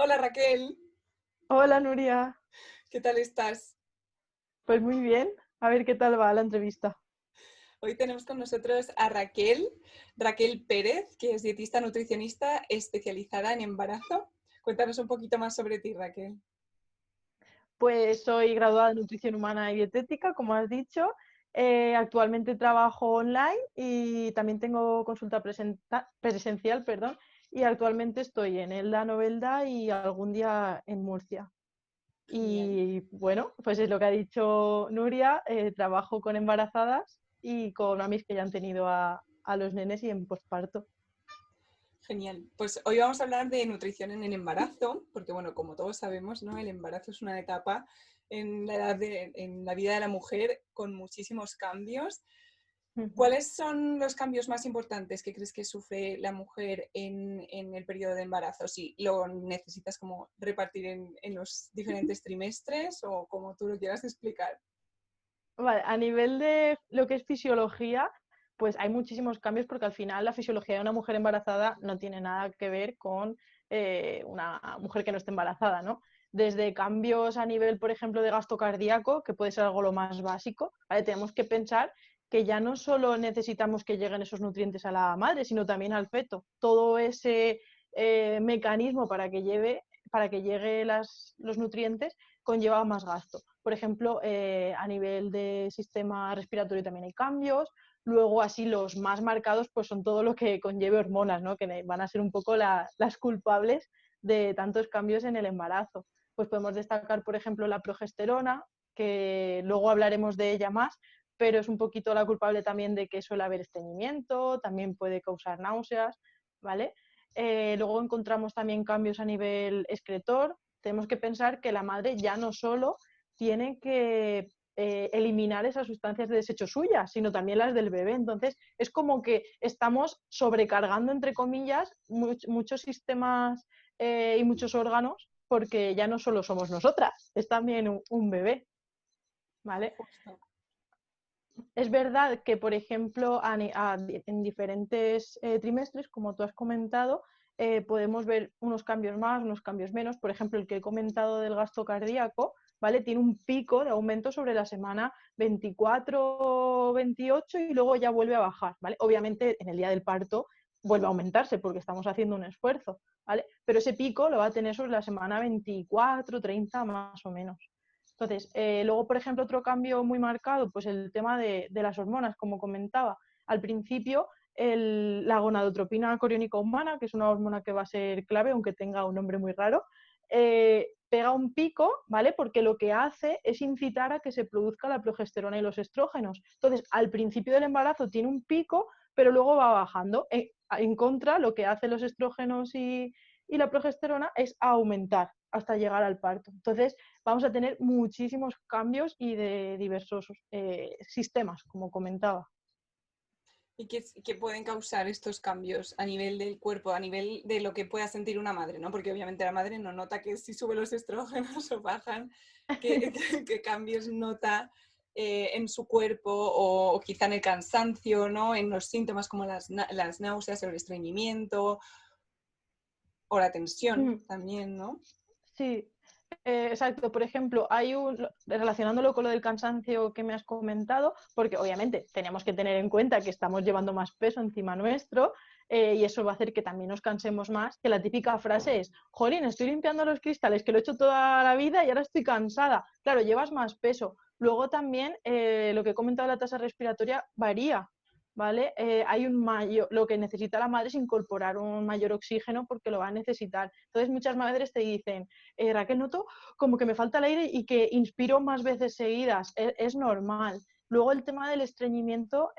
Hola Raquel, Hola Nuria, ¿qué tal estás? pues muy bien. A ver qué tal va la entrevista. Hoy tenemos con nosotros a Raquel Pérez, que es dietista nutricionista especializada en embarazo. Cuéntanos un poquito más sobre ti, Raquel. Pues soy graduada en nutrición humana y dietética, como has dicho. Actualmente trabajo online y también tengo consulta presencial, perdón, y actualmente estoy en Elda, Novelda y algún día en Murcia. Genial, Y bueno, pues es lo que ha dicho Nuria, trabajo con embarazadas y con mamis que ya han tenido a los nenes y en posparto. genial. Pues hoy vamos a hablar de nutrición en el embarazo, porque bueno, como todos sabemos, ¿no? El embarazo es una etapa en la vida de la mujer con muchísimos cambios. ¿Cuáles son los cambios más importantes que crees que sufre la mujer en el periodo de embarazo? Si lo necesitas como repartir en los diferentes trimestres o como tú lo quieras explicar. Vale, a nivel de lo que es fisiología, pues hay muchísimos cambios porque al final la fisiología de una mujer embarazada no tiene nada que ver con una mujer que no esté embarazada, ¿no? Desde cambios a nivel, por ejemplo, de gasto cardíaco, que puede ser algo lo más básico, ¿vale? Tenemos que pensar que ya no solo necesitamos que lleguen esos nutrientes a la madre, sino también al feto. Todo ese mecanismo para que lleguen los nutrientes conlleva más gasto. Por ejemplo, a nivel de sistema respiratorio también hay cambios. Luego, así los más marcados, pues son todo lo que conlleve hormonas, ¿no? Que van a ser un poco las culpables de tantos cambios en el embarazo. Pues podemos destacar, por ejemplo, la progesterona, que luego hablaremos de ella más, pero es un poquito la culpable también de que suele haber estreñimiento, también puede causar náuseas, ¿vale? Luego encontramos también cambios a nivel excretor. Tenemos que pensar que la madre ya no solo tiene que eliminar esas sustancias de desecho suyas, sino también las del bebé. Entonces, es como que estamos sobrecargando, entre comillas, muchos sistemas y muchos órganos, porque ya no solo somos nosotras, es también un bebé, ¿vale? Justo. Es verdad que, por ejemplo, en diferentes trimestres, como tú has comentado, podemos ver unos cambios más, unos cambios menos. Por ejemplo, el que he comentado del gasto cardíaco, ¿vale? Tiene un pico de aumento sobre la semana 24 28 y luego ya vuelve a bajar, ¿vale? Obviamente, en el día del parto vuelve a aumentarse porque estamos haciendo un esfuerzo, ¿vale? Pero ese pico lo va a tener sobre la semana 24 30 más o menos. Entonces, luego, por ejemplo, otro cambio muy marcado, pues el tema de las hormonas, como comentaba. Al principio, la gonadotropina coriónica humana, que es una hormona que va a ser clave, aunque tenga un nombre muy raro, pega un pico, ¿vale? Porque lo que hace es incitar a que se produzca la progesterona y los estrógenos. Entonces, al principio del embarazo tiene un pico, pero luego va bajando. En contra, lo que hacen los estrógenos y la progesterona es aumentar hasta llegar al parto. Entonces, vamos a tener muchísimos cambios y de diversos sistemas, como comentaba. ¿Y qué pueden causar estos cambios a nivel del cuerpo, a nivel de lo que pueda sentir una madre, ¿no? Porque obviamente la madre no nota que si sube los estrógenos o bajan, qué cambios nota en su cuerpo o quizá en el cansancio, ¿no? En los síntomas como las náuseas o el estreñimiento o la tensión también, ¿no? Sí, exacto. Por ejemplo, relacionándolo con lo del cansancio que me has comentado, porque obviamente tenemos que tener en cuenta que estamos llevando más peso encima nuestro y eso va a hacer que también nos cansemos más, que la típica frase es, jolín, estoy limpiando los cristales, que lo he hecho toda la vida y ahora estoy cansada. Claro, llevas más peso. Luego también lo que he comentado, la tasa respiratoria varía. ¿Vale? Lo que necesita la madre es incorporar un mayor oxígeno porque lo va a necesitar. Entonces muchas madres te dicen, Raquel, noto como que me falta el aire y que inspiro más veces seguidas. Es normal. Luego el tema del estreñimiento,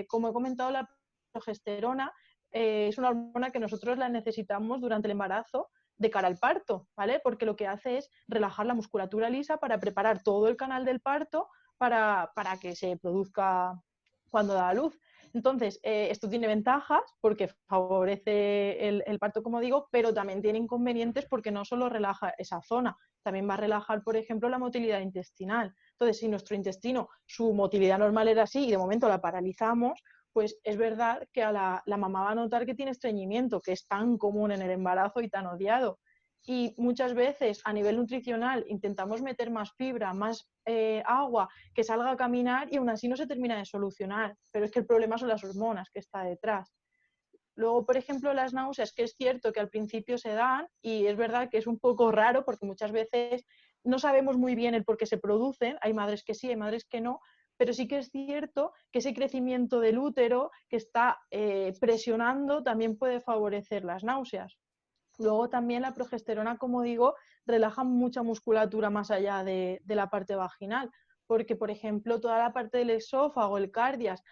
como he comentado, la progesterona es una hormona que nosotros la necesitamos durante el embarazo de cara al parto, ¿vale? Porque lo que hace es relajar la musculatura lisa para preparar todo el canal del parto para que se produzca cuando da a luz. Entonces, esto tiene ventajas porque favorece el parto, como digo, pero también tiene inconvenientes porque no solo relaja esa zona, también va a relajar, por ejemplo, la motilidad intestinal. Entonces, si nuestro intestino, su motilidad normal era así y de momento la paralizamos, pues es verdad que la mamá va a notar que tiene estreñimiento, que es tan común en el embarazo y tan odiado. y muchas veces a nivel nutricional intentamos meter más fibra, más agua, que salga a caminar y aún así no se termina de solucionar. Pero es que el problema son las hormonas que está detrás. Luego, por ejemplo, las náuseas, que es cierto que al principio se dan y es verdad que es un poco raro porque muchas veces no sabemos muy bien el por qué se producen. Hay madres que sí, hay madres que no, pero sí que es cierto que ese crecimiento del útero que está presionando también puede favorecer las náuseas. Luego también la progesterona, como digo, relaja mucha musculatura más allá de la parte vaginal, porque, por ejemplo, toda la parte del esófago, el cardias,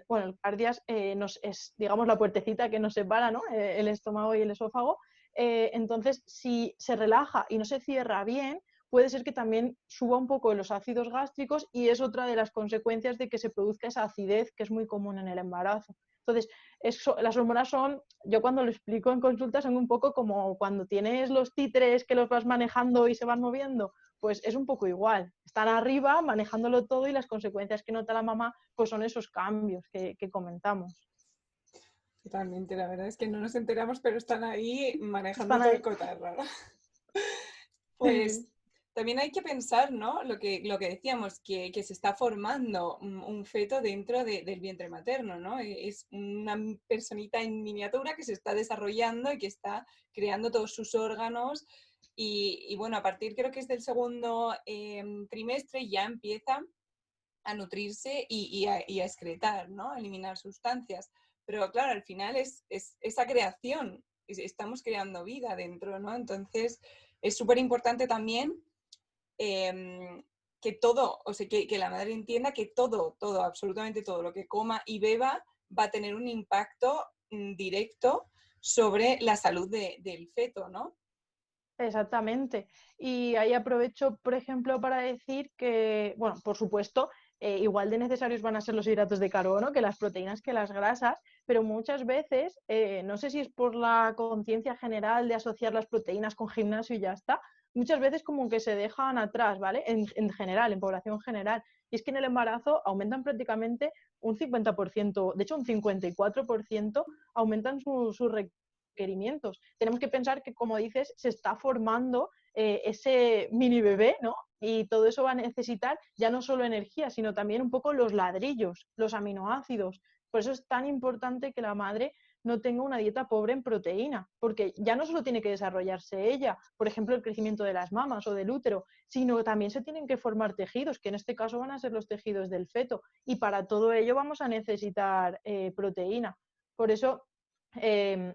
bueno, el cardias es, digamos, la puertecita que nos separa, ¿no? El estómago y el esófago. Entonces, si se relaja y no se cierra bien, puede ser que también suba un poco los ácidos gástricos y es otra de las consecuencias de que se produzca esa acidez que es muy común en el embarazo. Entonces, las hormonas son, yo cuando lo explico en consulta, son un poco como cuando tienes los títeres que los vas manejando y se van moviendo, pues es un poco igual. Están arriba manejándolo todo y las consecuencias que nota la mamá pues son esos cambios que comentamos. Totalmente, la verdad es que no nos enteramos, pero están ahí manejando Están todo el ahí. cotarro. Sí, Pues sí. también hay que pensar, ¿no? Lo que decíamos, que se está formando un feto dentro del vientre materno, ¿no? Es una personita en miniatura que se está desarrollando y que está creando todos sus órganos. Y bueno, a partir creo que es del segundo trimestre ya empieza a nutrirse y a excretar, ¿no? A eliminar sustancias. Pero claro, al final es esa creación, estamos creando vida dentro, ¿no? Entonces es súper importante también que todo, o sea, que la madre entienda que todo, absolutamente todo lo que coma y beba va a tener un impacto directo sobre la salud del feto, ¿no? Exactamente. Y ahí aprovecho, por ejemplo, para decir que, bueno, por supuesto, igual de necesarios van a ser los hidratos de carbono que las proteínas, que las grasas, pero muchas veces, no sé si es por la conciencia general de asociar las proteínas con gimnasio y ya está, muchas veces como que se dejan atrás, ¿vale? En general, en población general. Y es que en el embarazo aumentan prácticamente un 50%, de hecho un 54% aumentan sus requerimientos. Tenemos que pensar que, como dices, se está formando ese mini bebé, ¿no? Y todo eso va a necesitar ya no solo energía, sino también un poco los ladrillos, los aminoácidos. Por eso es tan importante que la madre no tenga una dieta pobre en proteína, porque ya no solo tiene que desarrollarse ella, por ejemplo, el crecimiento de las mamas o del útero, sino también se tienen que formar tejidos, que en este caso van a ser los tejidos del feto, y para todo ello vamos a necesitar proteína. Por eso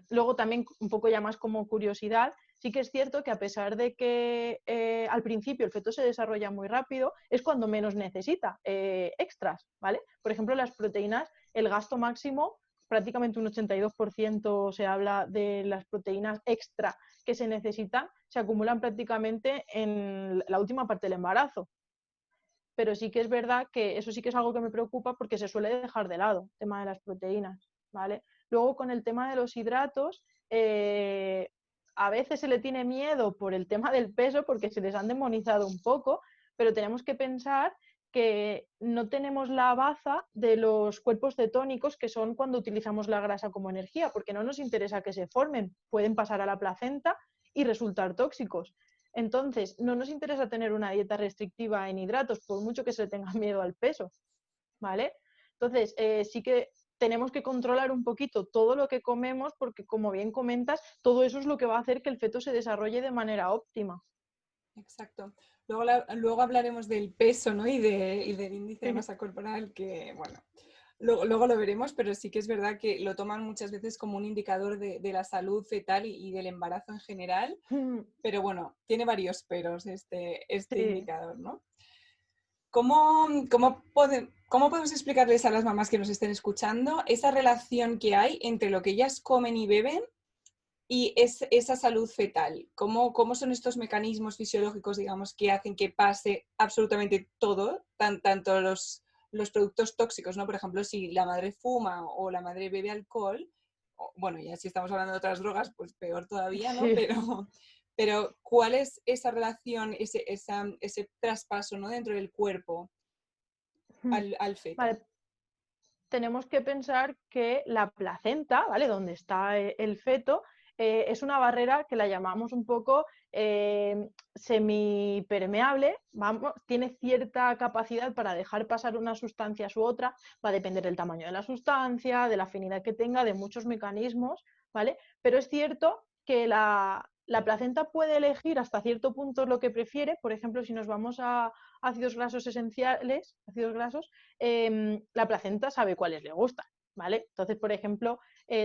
luego también, un poco ya más como curiosidad, sí que es cierto que a pesar de que al principio el feto se desarrolla muy rápido, es cuando menos necesita extras, ¿vale? Por ejemplo, las proteínas, el gasto máximo, prácticamente un 82% se habla de las proteínas extra que se necesitan, se acumulan prácticamente en la última parte del embarazo. Pero sí que es verdad que eso sí que es algo que me preocupa porque se suele dejar de lado el tema de las proteínas, ¿vale? Luego con el tema de los hidratos, a veces se le tiene miedo por el tema del peso porque se les han demonizado un poco, pero tenemos que pensar que no tenemos la baza de los cuerpos cetónicos que son cuando utilizamos la grasa como energía, porque no nos interesa que se formen, pueden pasar a la placenta y resultar tóxicos. Entonces, no nos interesa tener una dieta restrictiva en hidratos, por mucho que se le tenga miedo al peso, ¿vale? Entonces, sí que tenemos que controlar un poquito todo lo que comemos porque, como bien comentas, todo eso es lo que va a hacer que el feto se desarrolle de manera óptima. Exacto. Luego hablaremos del peso, ¿no? Y del índice de masa corporal, que, bueno, luego lo veremos, pero sí que es verdad que lo toman muchas veces como un indicador de la salud fetal y del embarazo en general, pero bueno, tiene varios peros este Sí. indicador, ¿no? ¿Cómo podemos explicarles a las mamás que nos estén escuchando esa relación que hay entre lo que ellas comen y beben y esa salud fetal? ¿Cómo son estos mecanismos fisiológicos, digamos, que hacen que pase absolutamente todo, tanto los productos tóxicos, ¿no? Por ejemplo, si la madre fuma o la madre bebe alcohol, bueno, ya si estamos hablando de otras drogas, pues peor todavía, ¿no? Sí. Pero ¿cuál es esa relación, ese traspaso, ¿no? Dentro del cuerpo al feto? Vale, tenemos que pensar que la placenta, ¿vale? Donde está el feto, es una barrera que la llamamos un poco semipermeable, vamos, tiene cierta capacidad para dejar pasar unas sustancias u otra, va a depender del tamaño de la sustancia, de la afinidad que tenga, de muchos mecanismos, ¿vale? Pero es cierto que la placenta puede elegir hasta cierto punto lo que prefiere. Por ejemplo, si nos vamos a ácidos grasos esenciales, ácidos grasos, la placenta sabe cuáles le gustan, ¿vale? Entonces, por ejemplo,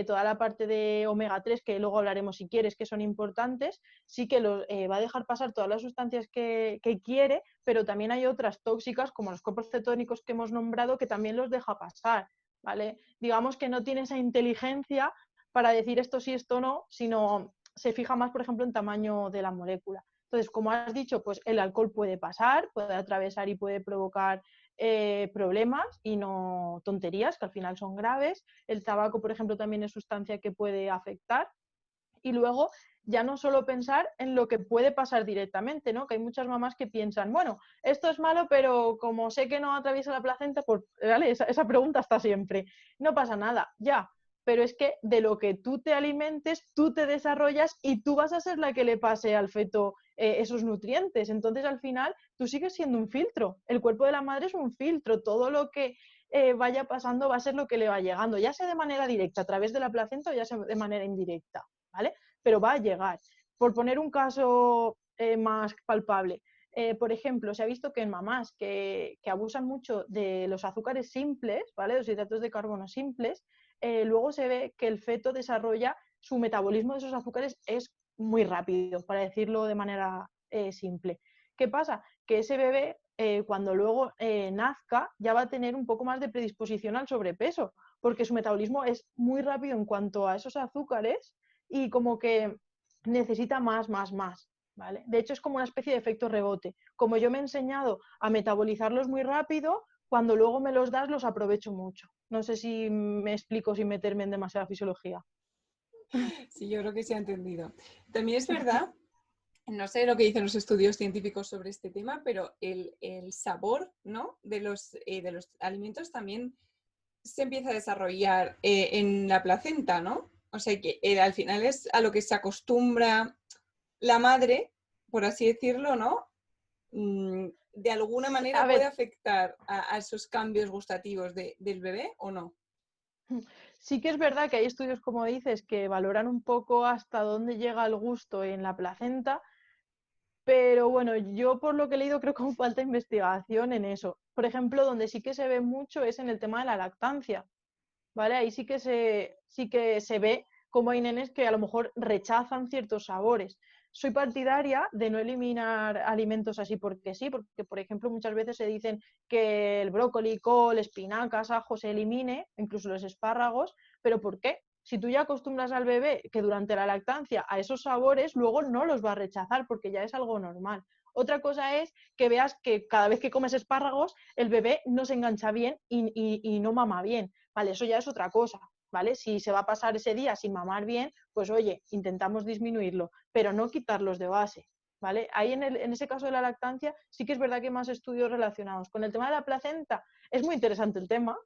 toda la parte de omega 3, que luego hablaremos si quieres, que son importantes, sí que va a dejar pasar todas las sustancias que quiere, pero también hay otras tóxicas, como los cuerpos cetónicos que hemos nombrado, que también los deja pasar, ¿vale? Digamos que no tiene esa inteligencia para decir esto sí, esto no, sino se fija más, por ejemplo, en tamaño de la molécula. Entonces, como has dicho, pues el alcohol puede pasar, puede atravesar y puede provocar problemas y no tonterías, que al final son graves. El tabaco, por ejemplo, también es sustancia que puede afectar. Y luego, ya no solo pensar en lo que puede pasar directamente, ¿no? Que hay muchas mamás que piensan, bueno, esto es malo, pero como sé que no atraviesa la placenta, pues, ¿vale? Esa pregunta está siempre. No pasa nada, ya, pero es que de lo que tú te alimentes, tú te desarrollas y tú vas a ser la que le pase al feto esos nutrientes. Entonces, al final, tú sigues siendo un filtro. El cuerpo de la madre es un filtro. Todo lo que vaya pasando va a ser lo que le va llegando, ya sea de manera directa, a través de la placenta, o ya sea de manera indirecta, ¿vale? Pero va a llegar. Por poner un caso más palpable, por ejemplo, se ha visto que en mamás que abusan mucho de los azúcares simples, ¿vale? Los hidratos de carbono simples, luego se ve que el feto desarrolla su metabolismo de esos azúcares es muy rápido, para decirlo de manera simple. ¿Qué pasa? Que ese bebé, cuando luego nazca, ya va a tener un poco más de predisposición al sobrepeso, porque su metabolismo es muy rápido en cuanto a esos azúcares y como que necesita más, ¿vale? De hecho, es como una especie de efecto rebote. Como yo me he enseñado a metabolizarlos muy rápido, cuando luego me los das, los aprovecho mucho. No sé si me explico sin meterme en demasiada fisiología. Sí, yo creo que se ha entendido. También es verdad, no sé lo que dicen los estudios científicos sobre este tema, pero el sabor, ¿no? De los alimentos también se empieza a desarrollar en la placenta, ¿no? O sea que al final es a lo que se acostumbra la madre, por así decirlo, ¿no? De alguna A manera puede ver, afectar a esos cambios gustativos del bebé o no. sí que es verdad que hay estudios, como dices, que valoran un poco hasta dónde llega el gusto en la placenta, pero bueno, yo por lo que he leído creo que aún falta investigación en eso. Por ejemplo, donde sí que se ve mucho es en el tema de la lactancia, ¿vale? Ahí sí que se ve cómo hay nenes que a lo mejor rechazan ciertos sabores. Soy partidaria de no eliminar alimentos así porque sí, porque por ejemplo muchas veces se dicen que el brócoli, col, espinacas, ajo se elimine, incluso los espárragos, pero ¿por qué? Si tú ya acostumbras al bebé que durante la lactancia a esos sabores, luego no los va a rechazar porque ya es algo normal. Otra cosa es que veas que cada vez que comes espárragos, el bebé no se engancha bien y no mama bien. Vale, eso ya es otra cosa, ¿vale? Si se va a pasar ese día sin mamar bien, pues oye, intentamos disminuirlo, pero no quitarlos de base, ¿vale? Ahí en ese caso de la lactancia sí que es verdad que hay más estudios relacionados. Con el tema de la placenta es muy interesante el tema,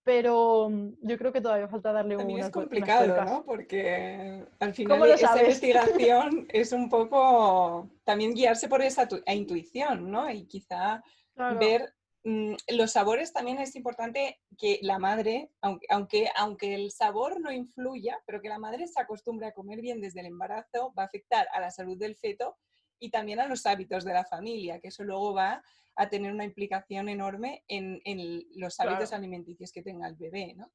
pero yo creo que todavía falta darle También es unas complicado, tuercas. ¿no? Porque al final ¿Cómo lo esa sabes? investigación es un poco también guiarse por esa intuición, ¿no? Y quizá Claro, ver los sabores también es importante que la madre, aunque el sabor no influya, pero que la madre se acostumbre a comer bien desde el embarazo, va a afectar a la salud del feto y también a los hábitos de la familia, que eso luego va a tener una implicación enorme en los hábitos claro. alimenticios que tenga el bebé, ¿no?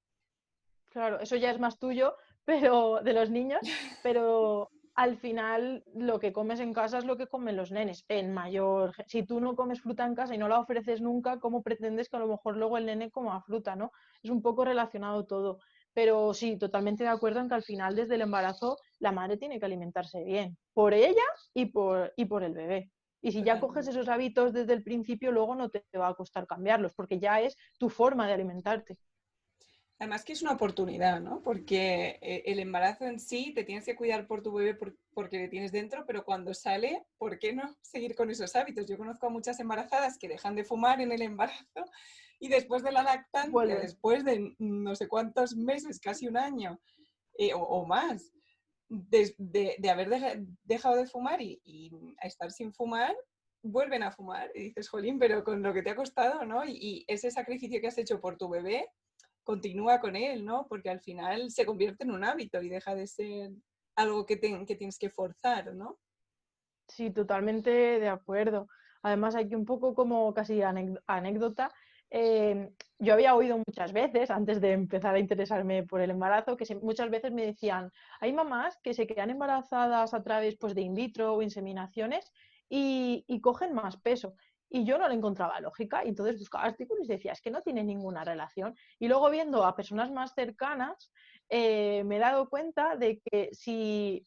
Claro, eso ya es más tuyo, pero de los niños, pero al final lo que comes en casa es lo que comen los nenes, en mayor. Si tú no comes fruta en casa y no la ofreces nunca, ¿cómo pretendes que a lo mejor luego el nene coma fruta, ¿no? Es un poco relacionado todo. Pero sí, totalmente de acuerdo en que al final desde el embarazo la madre tiene que alimentarse bien, por ella y por el bebé. Y si ya coges Totalmente. esos hábitos desde el principio, luego no te va a costar cambiarlos, porque ya es tu forma de alimentarte. Además que es una oportunidad, ¿no? Porque el embarazo en sí te tienes que cuidar por tu bebé porque le tienes dentro, pero cuando sale, ¿por qué no seguir con esos hábitos? Yo conozco a muchas embarazadas que dejan de fumar en el embarazo y después de la lactancia, Vuelven. después de no sé cuántos meses, casi un año o más, de haber dejado de fumar y a estar sin fumar, vuelven a fumar. Y dices, jolín, pero con lo que te ha costado, ¿no? Y ese sacrificio que has hecho por tu bebé, continúa con él, ¿no? Porque al final se convierte en un hábito y deja de ser algo que tienes que forzar, ¿no? Sí, totalmente de acuerdo. Además, aquí un poco como casi anécdota, yo había oído muchas veces, antes de empezar a interesarme por el embarazo, que muchas veces me decían, hay mamás que se quedan embarazadas a través pues, de in vitro o inseminaciones y cogen más peso. Y yo no le encontraba lógica, y entonces buscaba artículos y decía, es que no tiene ninguna relación. Y luego viendo a personas más cercanas, me he dado cuenta de que si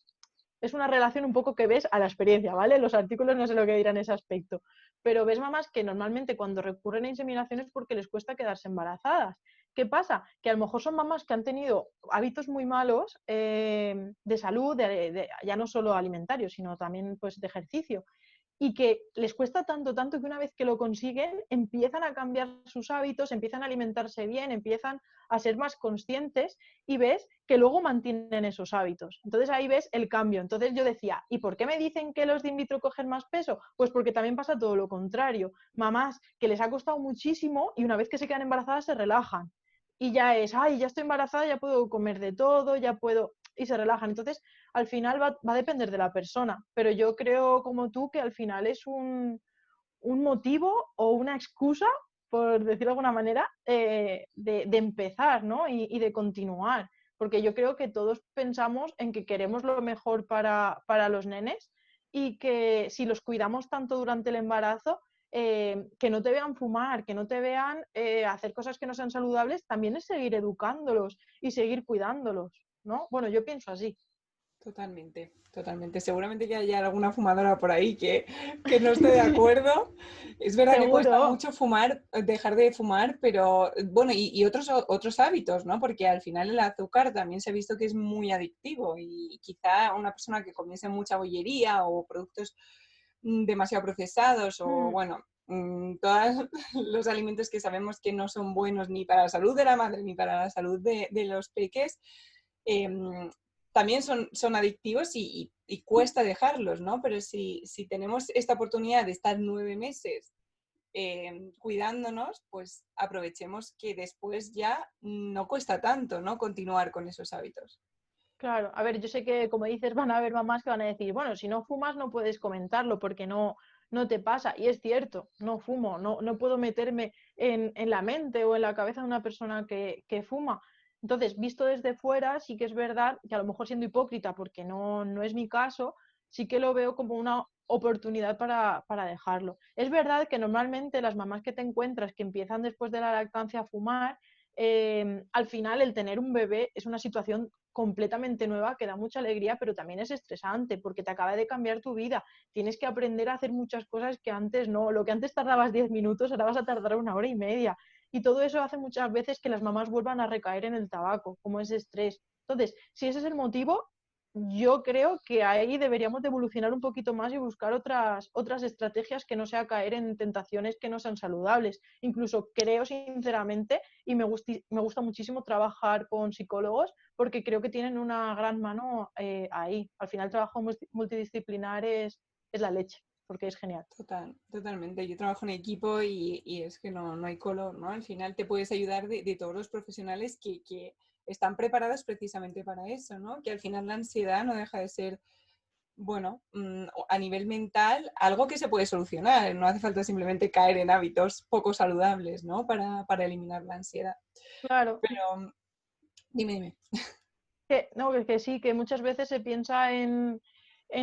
es una relación un poco que ves a la experiencia, ¿vale? Los artículos no sé lo que dirán en ese aspecto, pero ves mamás que normalmente cuando recurren a inseminación es porque les cuesta quedarse embarazadas. ¿Qué pasa? Que a lo mejor son mamás que han tenido hábitos muy malos de salud, ya no solo alimentarios, sino también pues, de ejercicio, y que les cuesta tanto, tanto que una vez que lo consiguen empiezan a cambiar sus hábitos, empiezan a alimentarse bien, empiezan a ser más conscientes y ves que luego mantienen esos hábitos. Entonces ahí ves el cambio. Entonces yo decía, ¿y por qué me dicen que los de in vitro cogen más peso? Pues porque también pasa todo lo contrario. Mamás que les ha costado muchísimo y una vez que se quedan embarazadas se relajan. Y ya es, ay, ya estoy embarazada, ya puedo comer de todo, ya puedo... y se relajan. Entonces, al final va a depender de la persona, pero yo creo como tú que al final es un motivo o una excusa, por decirlo de alguna manera, de empezar, ¿no? Y de continuar, porque yo creo que todos pensamos en que queremos lo mejor para los nenes y que si los cuidamos tanto durante el embarazo, que no te vean fumar, que no te vean hacer cosas que no sean saludables, también es seguir educándolos y seguir cuidándolos, ¿no? Bueno, yo pienso así. Totalmente, totalmente. Seguramente que haya alguna fumadora por ahí que no esté de acuerdo. Es verdad que cuesta Seguro. mucho fumar, dejar de fumar, pero bueno, y otros hábitos, ¿no? Porque al final el azúcar también se ha visto que es muy adictivo y quizá una persona que comiese mucha bollería o productos demasiado procesados o Mm. bueno, todos los alimentos que sabemos que no son buenos ni para la salud de la madre ni para la salud de los peques, también son adictivos y cuesta dejarlos, ¿no? Pero si tenemos esta oportunidad de estar 9 meses cuidándonos, pues aprovechemos que después ya no cuesta tanto, ¿no? Continuar con esos hábitos. Claro, a ver, yo sé que como dices van a haber mamás que van a decir, bueno, si no fumas no puedes comentarlo porque no te pasa. Y es cierto, no fumo, no puedo meterme en la mente o en la cabeza de una persona que fuma. Entonces, visto desde fuera, sí que es verdad que a lo mejor siendo hipócrita, porque no es mi caso, sí que lo veo como una oportunidad para dejarlo. Es verdad que normalmente las mamás que te encuentras que empiezan después de la lactancia a fumar, al final el tener un bebé es una situación completamente nueva que da mucha alegría, pero también es estresante porque te acaba de cambiar tu vida. Tienes que aprender a hacer muchas cosas que antes no. Lo que antes tardabas 10 minutos, ahora vas a tardar 1 hora y media. Y todo eso hace muchas veces que las mamás vuelvan a recaer en el tabaco, como ese estrés. Entonces, si ese es el motivo, yo creo que ahí deberíamos de evolucionar un poquito más y buscar otras estrategias que no sea caer en tentaciones que no sean saludables. Incluso creo sinceramente, y me gusta muchísimo trabajar con psicólogos, porque creo que tienen una gran mano ahí. Al final el trabajo multidisciplinar es la leche, porque es genial. Totalmente. Yo trabajo en equipo y es que no hay color, ¿no? Al final te puedes ayudar de todos los profesionales que están preparados precisamente para eso, ¿no? Que al final la ansiedad no deja de ser, bueno, a nivel mental, algo que se puede solucionar. No hace falta simplemente caer en hábitos poco saludables, ¿no? Para eliminar la ansiedad. Claro, Pero, dime. no, que sí, que muchas veces se piensa en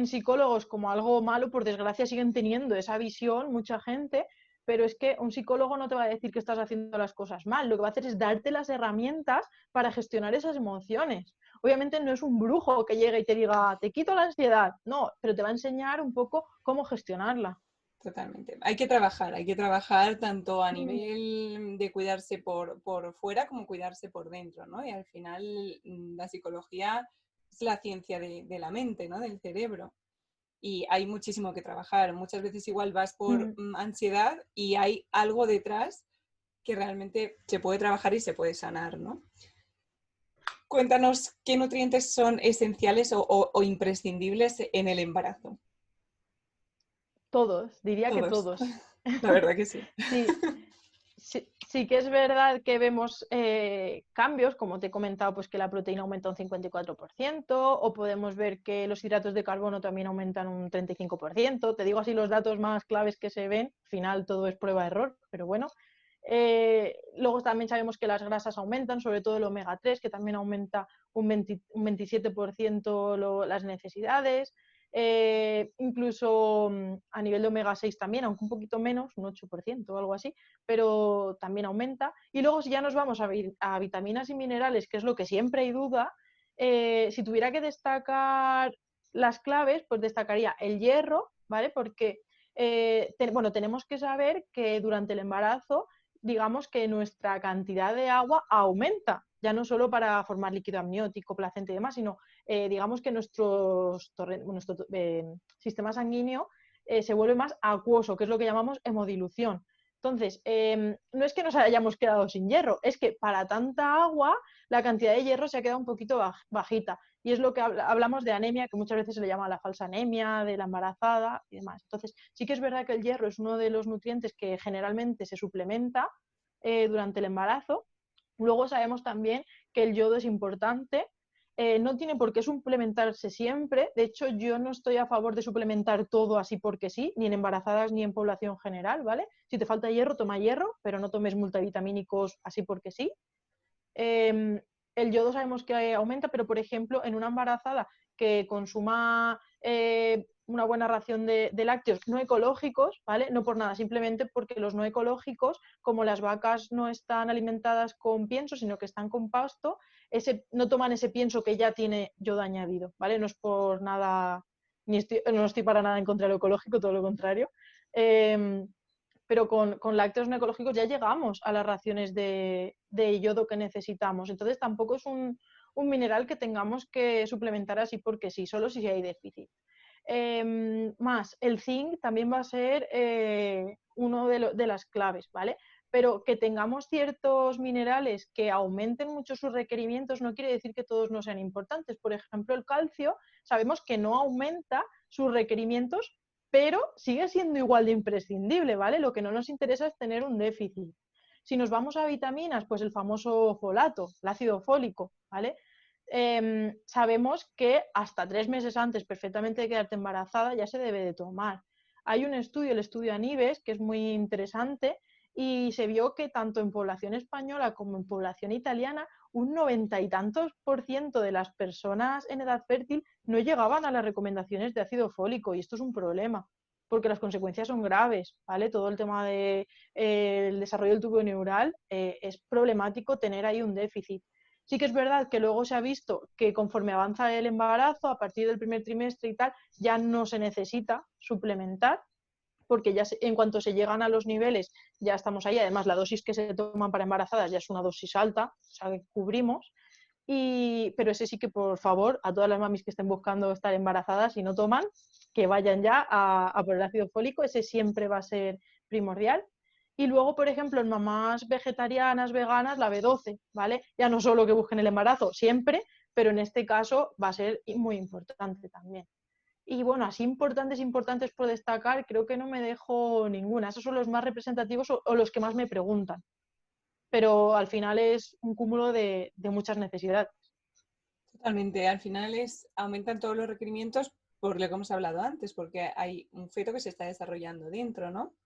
psicólogos como algo malo, por desgracia siguen teniendo esa visión mucha gente, pero es que un psicólogo no te va a decir que estás haciendo las cosas mal, lo que va a hacer es darte las herramientas para gestionar esas emociones. Obviamente no es un brujo que llegue y te diga, te quito la ansiedad, no, pero te va a enseñar un poco cómo gestionarla. Totalmente. Hay que trabajar tanto a nivel de cuidarse por fuera como cuidarse por dentro, ¿no? Y al final la psicología es la ciencia de la mente, ¿no? Del cerebro. Y hay muchísimo que trabajar. Muchas veces igual vas por ansiedad y hay algo detrás que realmente se puede trabajar y se puede sanar, ¿no? Cuéntanos qué nutrientes son esenciales o imprescindibles en el embarazo. Todos, diría que Todos. todos. La verdad que sí. Sí, sí que es verdad que vemos cambios, como te he comentado, pues que la proteína aumenta un 54%, o podemos ver que los hidratos de carbono también aumentan un 35%. Te digo así los datos más claves que se ven, al final todo es prueba-error, pero bueno. Luego también sabemos que las grasas aumentan, sobre todo el omega 3, que también aumenta un 27% las necesidades. Incluso a nivel de omega 6 también, aunque un poquito menos, un 8% o algo así, pero también aumenta. Y luego si ya nos vamos a vitaminas y minerales, que es lo que siempre hay duda, si tuviera que destacar las claves, pues destacaría el hierro, ¿vale? Porque bueno, tenemos que saber que durante el embarazo, digamos que nuestra cantidad de agua aumenta, ya no solo para formar líquido amniótico, placenta y demás, sino digamos que nuestro sistema sanguíneo se vuelve más acuoso, que es lo que llamamos hemodilución. Entonces, no es que nos hayamos quedado sin hierro, es que para tanta agua la cantidad de hierro se ha quedado un poquito bajita. Y es lo que hablamos de anemia, que muchas veces se le llama la falsa anemia, de la embarazada y demás. Entonces, sí que es verdad que el hierro es uno de los nutrientes que generalmente se suplementa durante el embarazo. Luego sabemos también que el yodo es importante. No tiene por qué suplementarse siempre. De hecho, yo no estoy a favor de suplementar todo así porque sí, ni en embarazadas ni en población general, ¿vale? Si te falta hierro, toma hierro, pero no tomes multivitamínicos así porque sí. El yodo sabemos que aumenta, pero por ejemplo, en una embarazada que consuma una buena ración de lácteos no ecológicos, ¿vale? No por nada, simplemente porque los no ecológicos, como las vacas no están alimentadas con pienso, sino que están con pasto, no toman ese pienso que ya tiene yodo añadido, ¿vale? No es por nada, no estoy para nada en contra de lo ecológico, todo lo contrario. Pero con lácteos no ecológicos ya llegamos a las raciones de yodo que necesitamos. Entonces tampoco es un mineral que tengamos que suplementar así porque sí, solo si hay déficit. Más, el zinc también va a ser uno de las claves, ¿vale? Pero que tengamos ciertos minerales que aumenten mucho sus requerimientos no quiere decir que todos no sean importantes. Por ejemplo, el calcio, sabemos que no aumenta sus requerimientos, pero sigue siendo igual de imprescindible, ¿vale? Lo que no nos interesa es tener un déficit. Si nos vamos a vitaminas, pues el famoso folato, el ácido fólico, ¿vale? Sabemos que hasta 3 meses antes perfectamente de quedarte embarazada ya se debe de tomar. Hay un estudio, el estudio Anibes, que es muy interesante y se vio que tanto en población española como en población italiana un 90 y tantos % de las personas en edad fértil no llegaban a las recomendaciones de ácido fólico y esto es un problema porque las consecuencias son graves, ¿vale? Todo el tema del desarrollo del tubo neural es problemático tener ahí un déficit. Sí que es verdad que luego se ha visto que conforme avanza el embarazo, a partir del primer trimestre y tal, ya no se necesita suplementar, porque ya en cuanto se llegan a los niveles ya estamos ahí. Además, la dosis que se toman para embarazadas ya es una dosis alta, o sea que cubrimos. Pero ese sí que, por favor, a todas las mamis que estén buscando estar embarazadas y no toman, que vayan ya a por el ácido fólico, ese siempre va a ser primordial. Y luego, por ejemplo, en mamás vegetarianas, veganas, la B12, ¿vale? Ya no solo que busquen el embarazo, siempre, pero en este caso va a ser muy importante también. Y bueno, así importantes por destacar, creo que no me dejo ninguna. Esos son los más representativos o los que más me preguntan. Pero al final es un cúmulo de muchas necesidades. Totalmente. Al final aumentan todos los requerimientos por lo que hemos hablado antes, porque hay un feto que se está desarrollando dentro, ¿no?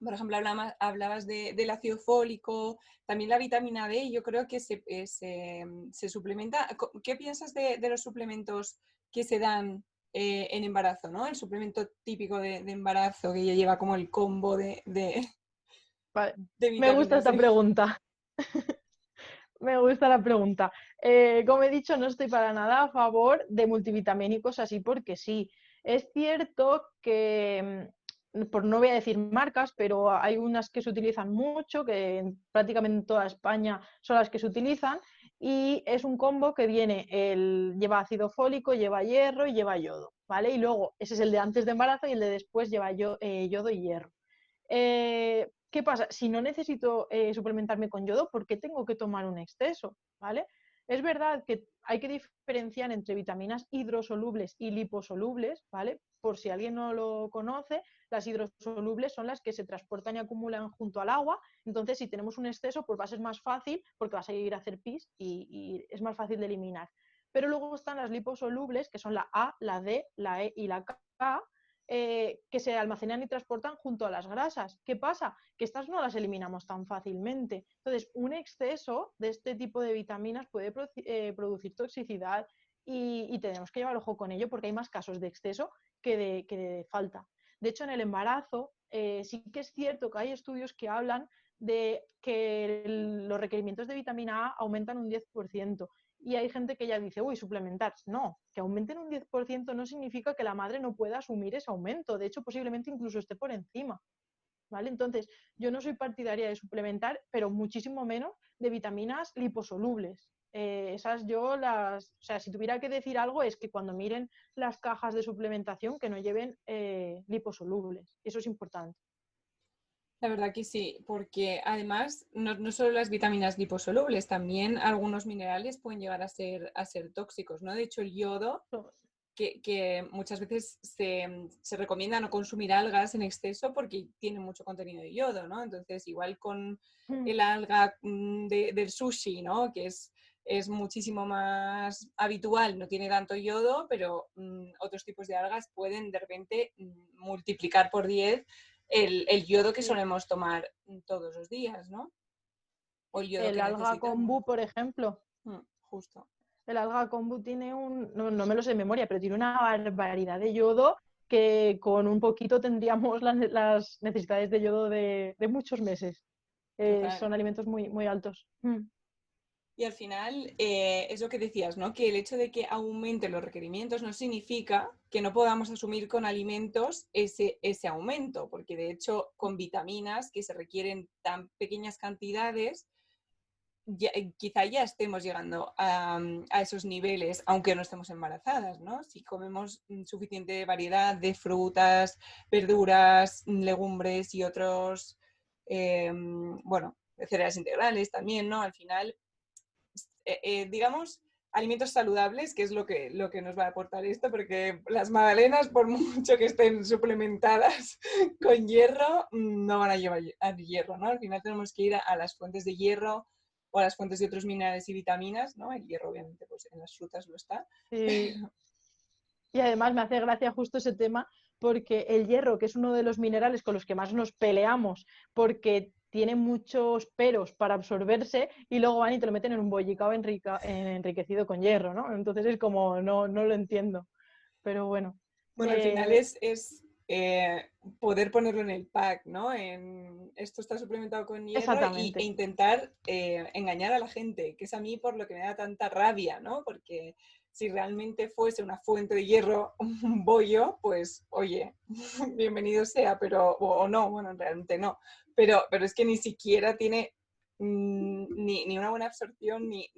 Por ejemplo, hablabas del ácido fólico, también la vitamina D, yo creo que se suplementa. ¿Qué piensas de los suplementos que se dan en embarazo, ¿no? El suplemento típico de embarazo que ya lleva como el combo Vale. de Me gusta vitaminas esta D. pregunta. Me gusta la pregunta. Como he dicho, no estoy para nada a favor de multivitamínicos así porque sí. Es cierto que, por no voy a decir marcas, pero hay unas que se utilizan mucho, que prácticamente en toda España son las que se utilizan, y es un combo que lleva ácido fólico, lleva hierro y lleva yodo, ¿vale? Y luego, ese es el de antes de embarazo y el de después lleva yodo y hierro. ¿Qué pasa? Si no necesito suplementarme con yodo, ¿por qué tengo que tomar un exceso? ¿Vale? Es verdad que hay que diferenciar entre vitaminas hidrosolubles y liposolubles, ¿vale? Por si alguien no lo conoce, las hidrosolubles son las que se transportan y acumulan junto al agua. Entonces, si tenemos un exceso, pues va a ser más fácil porque vas a ir a hacer pis y es más fácil de eliminar. Pero luego están las liposolubles, que son la A, la D, la E y la K, que se almacenan y transportan junto a las grasas. ¿Qué pasa? Que estas no las eliminamos tan fácilmente. Entonces, un exceso de este tipo de vitaminas puede producir toxicidad y tenemos que llevar ojo con ello porque hay más casos de exceso que de falta. De hecho, en el embarazo sí que es cierto que hay estudios que hablan de que los requerimientos de vitamina A aumentan un 10%. Y hay gente que ya dice, uy, suplementar. No, que aumenten un 10% no significa que la madre no pueda asumir ese aumento. De hecho, posiblemente incluso esté por encima. ¿Vale? Entonces, yo no soy partidaria de suplementar, pero muchísimo menos de vitaminas liposolubles. Esas yo las, o sea, si tuviera que decir algo es que cuando miren las cajas de suplementación que no lleven liposolubles. Eso es importante. La verdad que sí, porque además no solo las vitaminas liposolubles, también algunos minerales pueden llegar a ser tóxicos, ¿no? De hecho, el yodo, que muchas veces se recomienda no consumir algas en exceso porque tiene mucho contenido de yodo, ¿no? Entonces, igual con el alga del sushi, ¿no? Que es muchísimo más habitual, no tiene tanto yodo, pero otros tipos de algas pueden de repente multiplicar por 10 el yodo que solemos tomar todos los días, ¿no? O el yodo El que alga necesitamos. kombu, por ejemplo. Justo. El alga kombu tiene no me lo sé de memoria, pero tiene una barbaridad de yodo que con un poquito tendríamos las necesidades de yodo de muchos meses. Total. Son alimentos muy, muy altos. Y al final, es lo que decías, ¿no? Que el hecho de que aumenten los requerimientos no significa que no podamos asumir con alimentos ese aumento, porque de hecho con vitaminas que se requieren tan pequeñas cantidades, quizá ya estemos llegando a esos niveles, aunque no estemos embarazadas, ¿no? Si comemos suficiente variedad de frutas, verduras, legumbres y otros, bueno, cereales integrales también, ¿no? Al final digamos, alimentos saludables, que es lo que nos va a aportar esto, porque las magdalenas, por mucho que estén suplementadas con hierro, no van a llevar hierro, ¿no? Al final tenemos que ir a las fuentes de hierro o a las fuentes de otros minerales y vitaminas, ¿no? El hierro, obviamente, pues en las frutas lo está. Sí. Y además me hace gracia justo ese tema porque el hierro, que es uno de los minerales con los que más nos peleamos, porque tiene muchos peros para absorberse y luego van y te lo meten en un bollicao enriquecido con hierro, ¿no? Entonces es como, no lo entiendo. Pero bueno. Bueno, al final es poder ponerlo en el pack, ¿no? Esto está suplementado con hierro e Exactamente. intentar engañar a la gente, que es a mí por lo que me da tanta rabia, ¿no? Porque si realmente fuese una fuente de hierro, un bollo, pues oye, bienvenido sea, pero, o no, bueno, realmente no. Pero es que ni siquiera tiene ni una buena absorción, y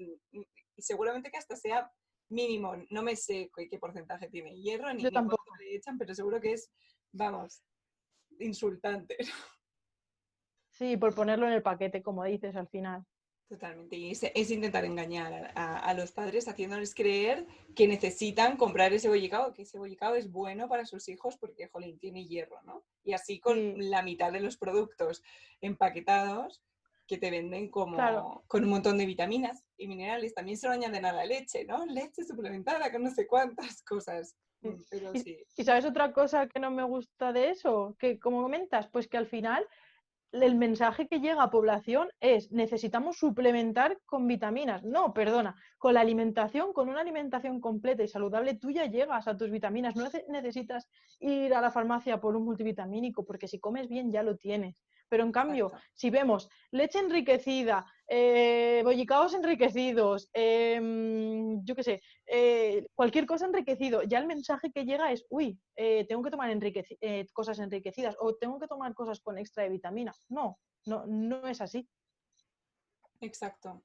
seguramente que hasta sea mínimo, no me sé qué porcentaje tiene hierro Yo ni cuánto tampoco. le echan, pero seguro que es, vamos, insultante. Sí, por ponerlo en el paquete, como dices al final. Totalmente. Y es intentar engañar a los padres haciéndoles creer que necesitan comprar ese bollicao, que ese bollicao es bueno para sus hijos porque, jolín, tiene hierro, ¿no? Y así con Sí, la mitad de los productos empaquetados que te venden claro. como con un montón de vitaminas y minerales. También se lo añaden a la leche, ¿no? Leche suplementada con no sé cuántas cosas. Sí. Pero ¿Y, sí. y sabes otra cosa que no me gusta de eso? Que como comentas, pues que al final el mensaje que llega a población es necesitamos suplementar con vitaminas. No, perdona, con la alimentación, con una alimentación completa y saludable, tú ya llegas a tus vitaminas. No necesitas ir a la farmacia por un multivitamínico, porque si comes bien ya lo tienes. Pero en cambio, Exacto. si vemos leche enriquecida, bollicaos enriquecidos, yo qué sé, cualquier cosa enriquecido, ya el mensaje que llega es, uy, tengo que tomar cosas enriquecidas o tengo que tomar cosas con extra de vitamina. No es así. Exacto.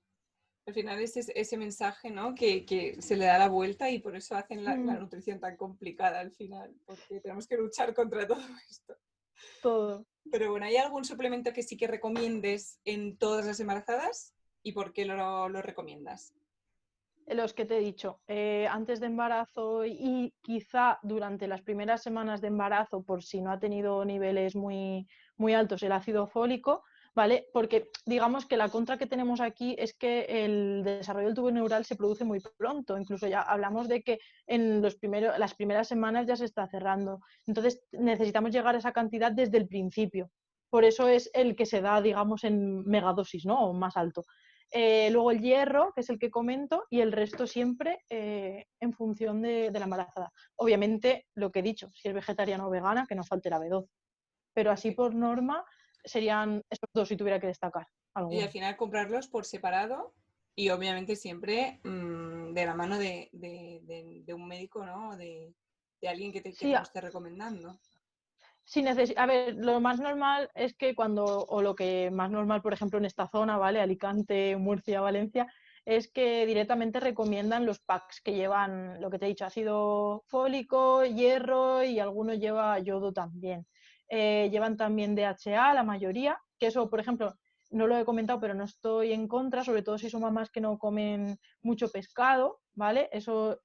Al final es ese mensaje, ¿no? Que se le da la vuelta y por eso hacen la nutrición tan complicada al final, porque tenemos que luchar contra todo esto. Todo. Pero bueno, ¿hay algún suplemento que sí que recomiendes en todas las embarazadas? ¿Y por qué lo recomiendas? Los que te he dicho, antes de embarazo y quizá durante las primeras semanas de embarazo, por si no ha tenido niveles muy altos el ácido fólico, ¿vale? Porque digamos que la contra que tenemos aquí es que el desarrollo del tubo neural se produce muy pronto, incluso ya hablamos de que en las primeras semanas ya se está cerrando. Entonces necesitamos llegar a esa cantidad desde el principio. Por eso es el que se da, digamos, en megadosis, ¿no? O más alto. Luego el hierro, que es el que comento, y el resto siempre en función de la embarazada. Obviamente, lo que he dicho, si es vegetariana o vegana, que no falte la B12. Pero así por norma serían esos dos si tuviera que destacar Y al alguno. final comprarlos por separado y obviamente siempre de la mano de un médico, ¿no? De alguien que Sí, te lo esté recomendando. a ver, lo más normal es que o lo que más normal, por ejemplo, en esta zona, ¿vale? Alicante, Murcia, Valencia, es que directamente recomiendan los packs que llevan, lo que te he dicho, ácido fólico, hierro y algunos lleva yodo también. Llevan también DHA, la mayoría, que eso, por ejemplo, no lo he comentado, pero no estoy en contra, sobre todo si son mamás que no comen mucho pescado, ¿vale? Eso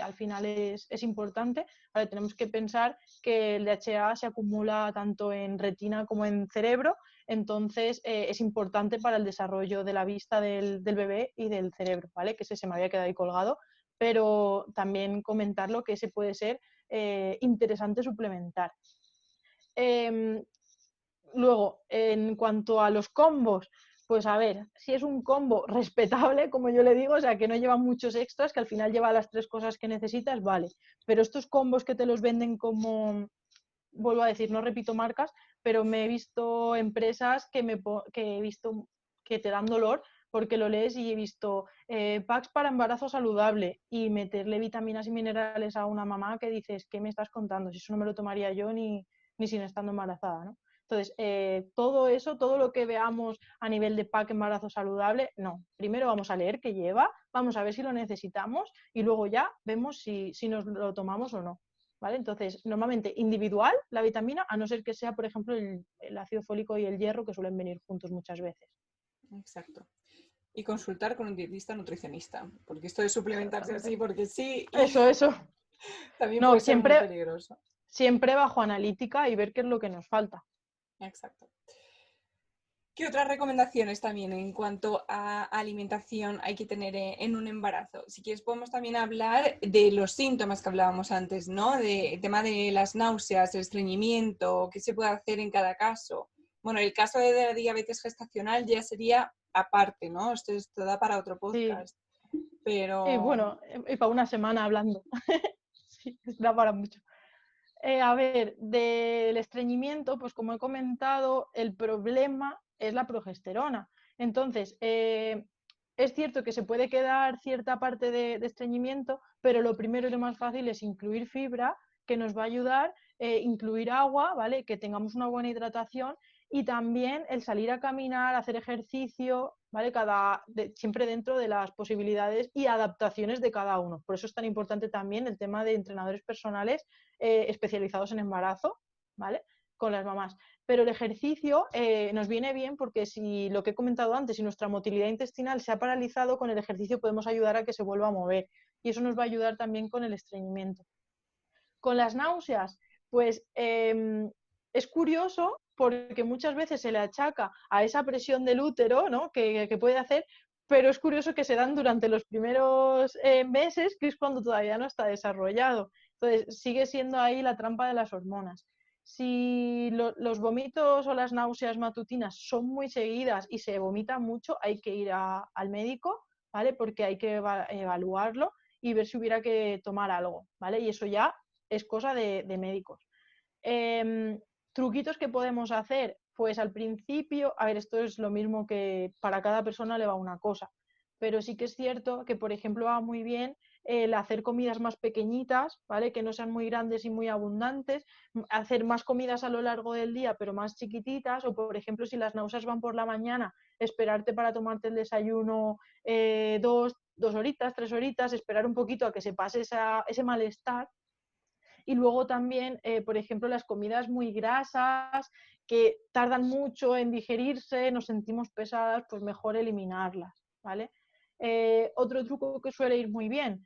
al final es importante. ¿Vale? Tenemos que pensar que el DHA se acumula tanto en retina como en cerebro, entonces es importante para el desarrollo de la vista del bebé y del cerebro, ¿vale? Que ese se me había quedado ahí colgado, pero también comentarlo que ese puede ser interesante suplementar. Eh, Luego, en cuanto a los combos, pues a ver, si es un combo respetable, como yo le digo, o sea, que no lleva muchos extras, que al final lleva las tres cosas que necesitas, vale. Pero estos combos que te los venden como, vuelvo a decir, no repito marcas, pero me he visto empresas que he visto que te dan dolor porque lo lees y he visto packs para embarazo saludable y meterle vitaminas y minerales a una mamá que dices, ¿qué me estás contando? Si eso no me lo tomaría yo ni sin estando embarazada, ¿no? Entonces, todo eso, todo lo que veamos a nivel de pack embarazo saludable, no. Primero vamos a leer qué lleva, vamos a ver si lo necesitamos y luego ya vemos si nos lo tomamos o no. ¿Vale? Entonces, normalmente individual la vitamina, a no ser que sea, por ejemplo, el ácido fólico y el hierro, que suelen venir juntos muchas veces. Exacto. Y consultar con un dietista nutricionista, porque esto de suplementarse así Exactamente. porque sí y Eso. también No, puede ser muy siempre, peligroso. siempre bajo analítica y ver qué es lo que nos falta. Exacto. ¿Qué otras recomendaciones también en cuanto a alimentación hay que tener en un embarazo? Si quieres podemos también hablar de los síntomas que hablábamos antes, ¿no? El tema de las náuseas, el estreñimiento, qué se puede hacer en cada caso. Bueno, el caso de la diabetes gestacional ya sería aparte, ¿no? Esto da para otro Sí. podcast, Y pero bueno, y para una semana hablando. Sí, da para mucho. A ver, del estreñimiento, pues como he comentado, el problema es la progesterona. Entonces, es cierto que se puede quedar cierta parte de estreñimiento, pero lo primero y lo más fácil es incluir fibra, que nos va a ayudar, incluir agua, ¿vale? Que tengamos una buena hidratación y también el salir a caminar, hacer ejercicio, ¿vale? Siempre dentro de las posibilidades y adaptaciones de cada uno. Por eso es tan importante también el tema de entrenadores personales especializados en embarazo, ¿vale? Con las mamás. Pero el ejercicio nos viene bien porque si lo que he comentado antes, si nuestra motilidad intestinal se ha paralizado, con el ejercicio podemos ayudar a que se vuelva a mover. Y eso nos va a ayudar también con el estreñimiento. Con las náuseas, pues es curioso porque muchas veces se le achaca a esa presión del útero, ¿no? que puede hacer, pero es curioso que se dan durante los primeros meses, que es cuando todavía no está desarrollado. Entonces, sigue siendo ahí la trampa de las hormonas. Si los vómitos o las náuseas matutinas son muy seguidas y se vomita mucho, hay que ir al médico, ¿vale? Porque hay que evaluarlo y ver si hubiera que tomar algo, ¿vale? Y eso ya es cosa de médicos. Truquitos que podemos hacer, pues al principio, a ver, esto es lo mismo que para cada persona le va una cosa, pero sí que es cierto que, por ejemplo, va muy bien el hacer comidas más pequeñitas, ¿vale? Que no sean muy grandes y muy abundantes, hacer más comidas a lo largo del día, pero más chiquititas, o por ejemplo, si las náuseas van por la mañana, esperarte para tomarte el desayuno 2 horitas, 3 horitas, esperar un poquito a que se pase ese malestar. Y luego también, por ejemplo, las comidas muy grasas, que tardan mucho en digerirse, nos sentimos pesadas, pues mejor eliminarlas, ¿vale? Otro truco que suele ir muy bien,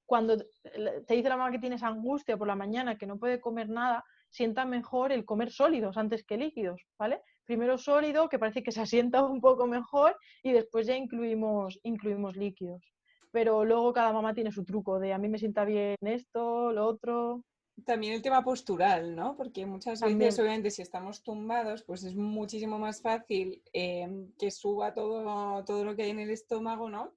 cuando te dice la mamá que tienes angustia por la mañana, que no puede comer nada, sienta mejor el comer sólidos antes que líquidos, ¿vale? Primero sólido, que parece que se asienta un poco mejor, y después ya incluimos líquidos. Pero luego cada mamá tiene su truco de a mí me sienta bien esto, lo otro. También el tema postural, ¿no? Porque muchas veces, También. obviamente, si estamos tumbados, pues es muchísimo más fácil que suba todo lo que hay en el estómago, ¿no?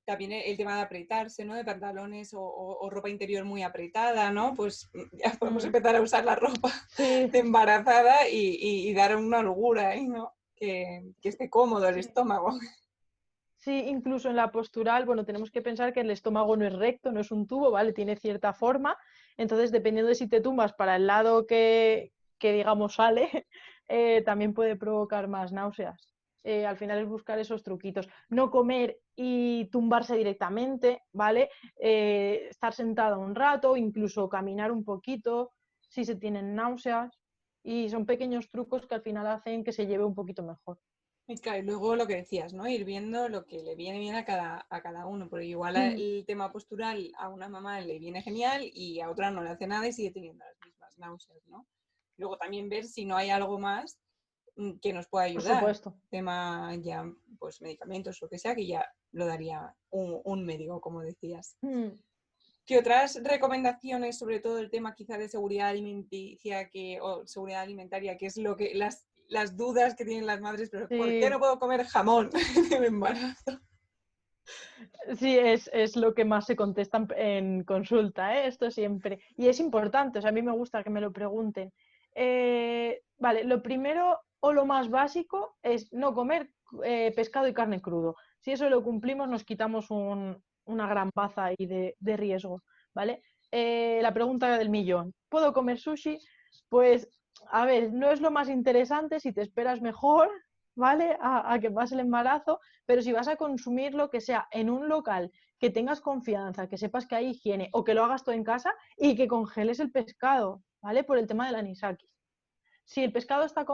También el tema de apretarse, ¿no? De pantalones o ropa interior muy apretada, ¿no? Pues ya podemos empezar a usar la ropa Sí. de embarazada y dar una holgura, ¿eh? ¿No? Que esté cómodo el Sí. estómago. Sí, incluso en la postural, bueno, tenemos que pensar que el estómago no es recto, no es un tubo, ¿vale? Tiene cierta forma. Entonces, dependiendo de si te tumbas para el lado que digamos, sale, también puede provocar más náuseas. Al final es buscar esos truquitos. No comer y tumbarse directamente, ¿vale? Estar sentado un rato, incluso caminar un poquito si se tienen náuseas. Y son pequeños trucos que al final hacen que se lleve un poquito mejor. Y claro, y luego lo que decías, ¿no? Ir viendo lo que le viene bien a cada uno, porque igual Mm. el tema postural a una mamá le viene genial y a otra no le hace nada y sigue teniendo las mismas náuseas, ¿no? Luego también ver si no hay algo más que nos pueda Por ayudar. supuesto. Tema ya, pues medicamentos o lo que sea, que ya lo daría un médico, como decías. Mm. ¿Qué otras recomendaciones, sobre todo el tema quizá de seguridad alimenticia o seguridad alimentaria, que es lo que las dudas que tienen las madres, pero ¿por qué no Sí, puedo comer jamón en el embarazo? sí, es lo que más se contesta en consulta, ¿eh? Esto siempre. Y es importante, o sea, a mí me gusta que me lo pregunten. Vale, lo primero o lo más básico es no comer pescado y carne crudo. Si eso lo cumplimos, nos quitamos una gran baza ahí de riesgo, ¿vale? La pregunta del millón, ¿puedo comer sushi? Pues, a ver, no es lo más interesante, si te esperas mejor, ¿vale? A que pase el embarazo, pero si vas a consumirlo, que sea en un local que tengas confianza, que sepas que hay higiene o que lo hagas todo en casa y que congeles el pescado, ¿vale? Por el tema del anisakis. Si el pescado está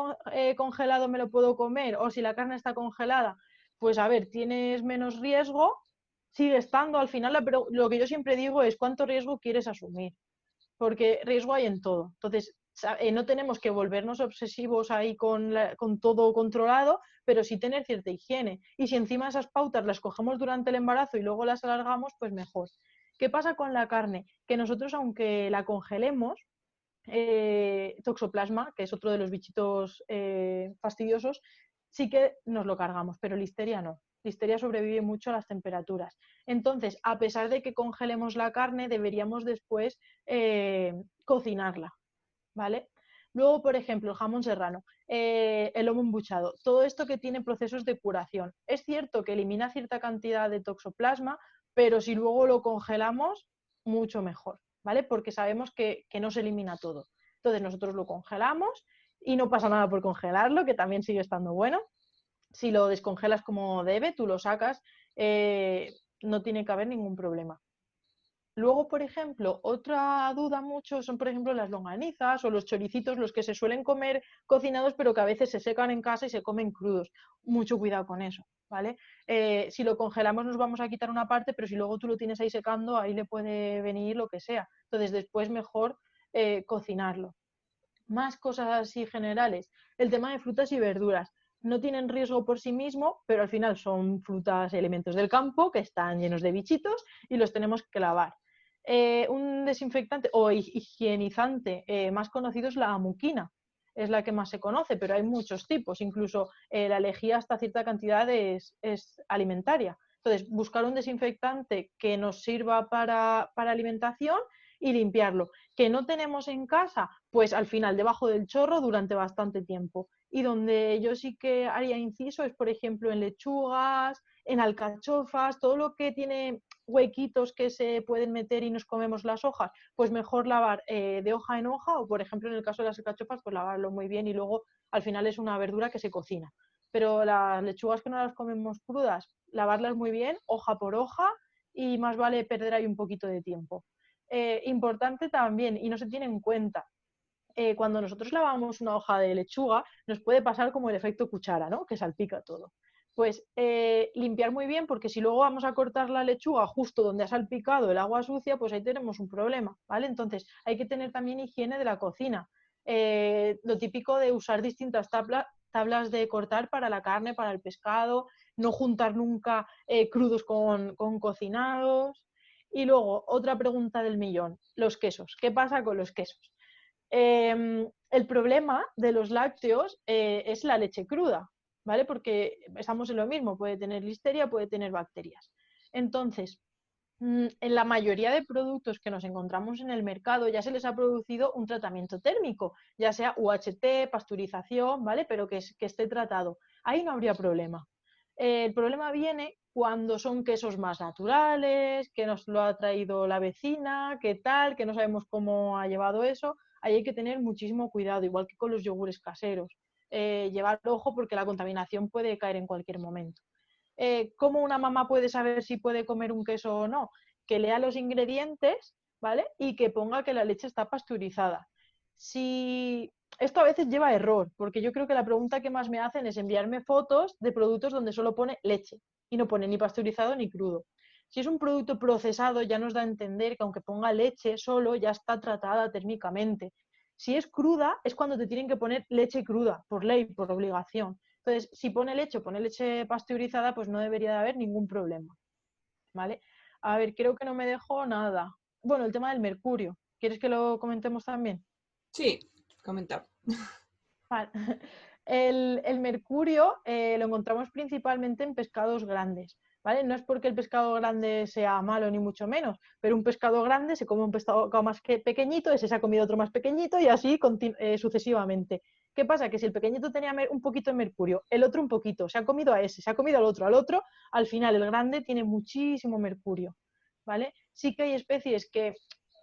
congelado, me lo puedo comer, o si la carne está congelada, pues a ver, tienes menos riesgo, sigue estando. Al final, lo que yo siempre digo es cuánto riesgo quieres asumir, porque riesgo hay en todo. Entonces, no tenemos que volvernos obsesivos ahí con todo controlado, pero sí tener cierta higiene. Y si encima esas pautas las cogemos durante el embarazo y luego las alargamos, pues mejor. ¿Qué pasa con la carne? Que nosotros, aunque la congelemos, toxoplasma, que es otro de los bichitos fastidiosos, sí que nos lo cargamos, pero listeria no. Listeria sobrevive mucho a las temperaturas. Entonces, a pesar de que congelemos la carne, deberíamos después cocinarla, ¿vale? Luego, por ejemplo, el jamón serrano, el lomo embuchado, todo esto que tiene procesos de curación. Es cierto que elimina cierta cantidad de toxoplasma, pero si luego lo congelamos, mucho mejor, ¿vale? Porque sabemos que no se elimina todo. Entonces nosotros lo congelamos y no pasa nada por congelarlo, que también sigue estando bueno. Si lo descongelas como debe, tú lo sacas, no tiene que haber ningún problema. Luego, por ejemplo, otra duda mucho son, por ejemplo, las longanizas o los choricitos, los que se suelen comer cocinados, pero que a veces se secan en casa y se comen crudos. Mucho cuidado con eso, ¿vale? Si lo congelamos nos vamos a quitar una parte, pero si luego tú lo tienes ahí secando, ahí le puede venir lo que sea. Entonces, después mejor cocinarlo. Más cosas así generales. El tema de frutas y verduras. No tienen riesgo por sí mismo, pero al final son frutas y elementos del campo que están llenos de bichitos y los tenemos que lavar. Un desinfectante o higienizante más conocido es la amuquina. Es la que más se conoce, pero hay muchos tipos. Incluso la lejía hasta cierta cantidad es alimentaria. Entonces, buscar un desinfectante que nos sirva para alimentación y limpiarlo. ¿Que no tenemos en casa? Pues al final debajo del chorro durante bastante tiempo. Y donde yo sí que haría inciso es, por ejemplo, en lechugas, en alcachofas, todo lo que tiene huequitos que se pueden meter y nos comemos las hojas, pues mejor lavar de hoja en hoja o, por ejemplo, en el caso de las alcachofas, pues lavarlo muy bien y luego al final es una verdura que se cocina. Pero las lechugas que no las comemos crudas, lavarlas muy bien, hoja por hoja, y más vale perder ahí un poquito de tiempo. Importante también, y no se tiene en cuenta, cuando nosotros lavamos una hoja de lechuga, nos puede pasar como el efecto cuchara, ¿no? Que salpica todo. Pues limpiar muy bien, porque si luego vamos a cortar la lechuga justo donde ha salpicado el agua sucia, pues ahí tenemos un problema, ¿vale? Entonces hay que tener también higiene de la cocina. Lo típico de usar distintas tablas de cortar para la carne, para el pescado, no juntar nunca crudos con cocinados. Y luego, otra pregunta del millón, los quesos. ¿Qué pasa con los quesos? El problema de los lácteos es la leche cruda, ¿vale? Porque estamos en lo mismo, puede tener listeria, puede tener bacterias. Entonces, en la mayoría de productos que nos encontramos en el mercado ya se les ha producido un tratamiento térmico, ya sea UHT, pasteurización, ¿vale? Pero que esté tratado. Ahí no habría problema. El problema viene cuando son quesos más naturales, que nos lo ha traído la vecina, qué tal, que no sabemos cómo ha llevado eso. Ahí hay que tener muchísimo cuidado, igual que con los yogures caseros. Llevar ojo porque la contaminación puede caer en cualquier momento. ¿Cómo una mamá puede saber si puede comer un queso o no? Que lea los ingredientes, ¿vale? Y que ponga que la leche está pasteurizada. Si esto a veces lleva a error, porque yo creo que la pregunta que más me hacen es enviarme fotos de productos donde solo pone leche y no pone ni pasteurizado ni crudo. Si es un producto procesado, ya nos da a entender que aunque ponga leche solo, ya está tratada térmicamente. Si es cruda, es cuando te tienen que poner leche cruda, por ley, por obligación. Entonces, si pone leche pasteurizada, pues no debería de haber ningún problema, ¿vale? A ver, creo que no me dejó nada. Bueno, el tema del mercurio. ¿Quieres que lo comentemos también? Sí, comentado. Vale. El mercurio lo encontramos principalmente en pescados grandes, ¿vale? No es porque el pescado grande sea malo ni mucho menos, pero un pescado grande se come un pescado más pequeñito, ese se ha comido otro más pequeñito y así sucesivamente. ¿Qué pasa? Que si el pequeñito tenía un poquito de mercurio, el otro un poquito, se ha comido a ese, se ha comido al otro, al final el grande tiene muchísimo mercurio, ¿vale? Sí que hay especies que,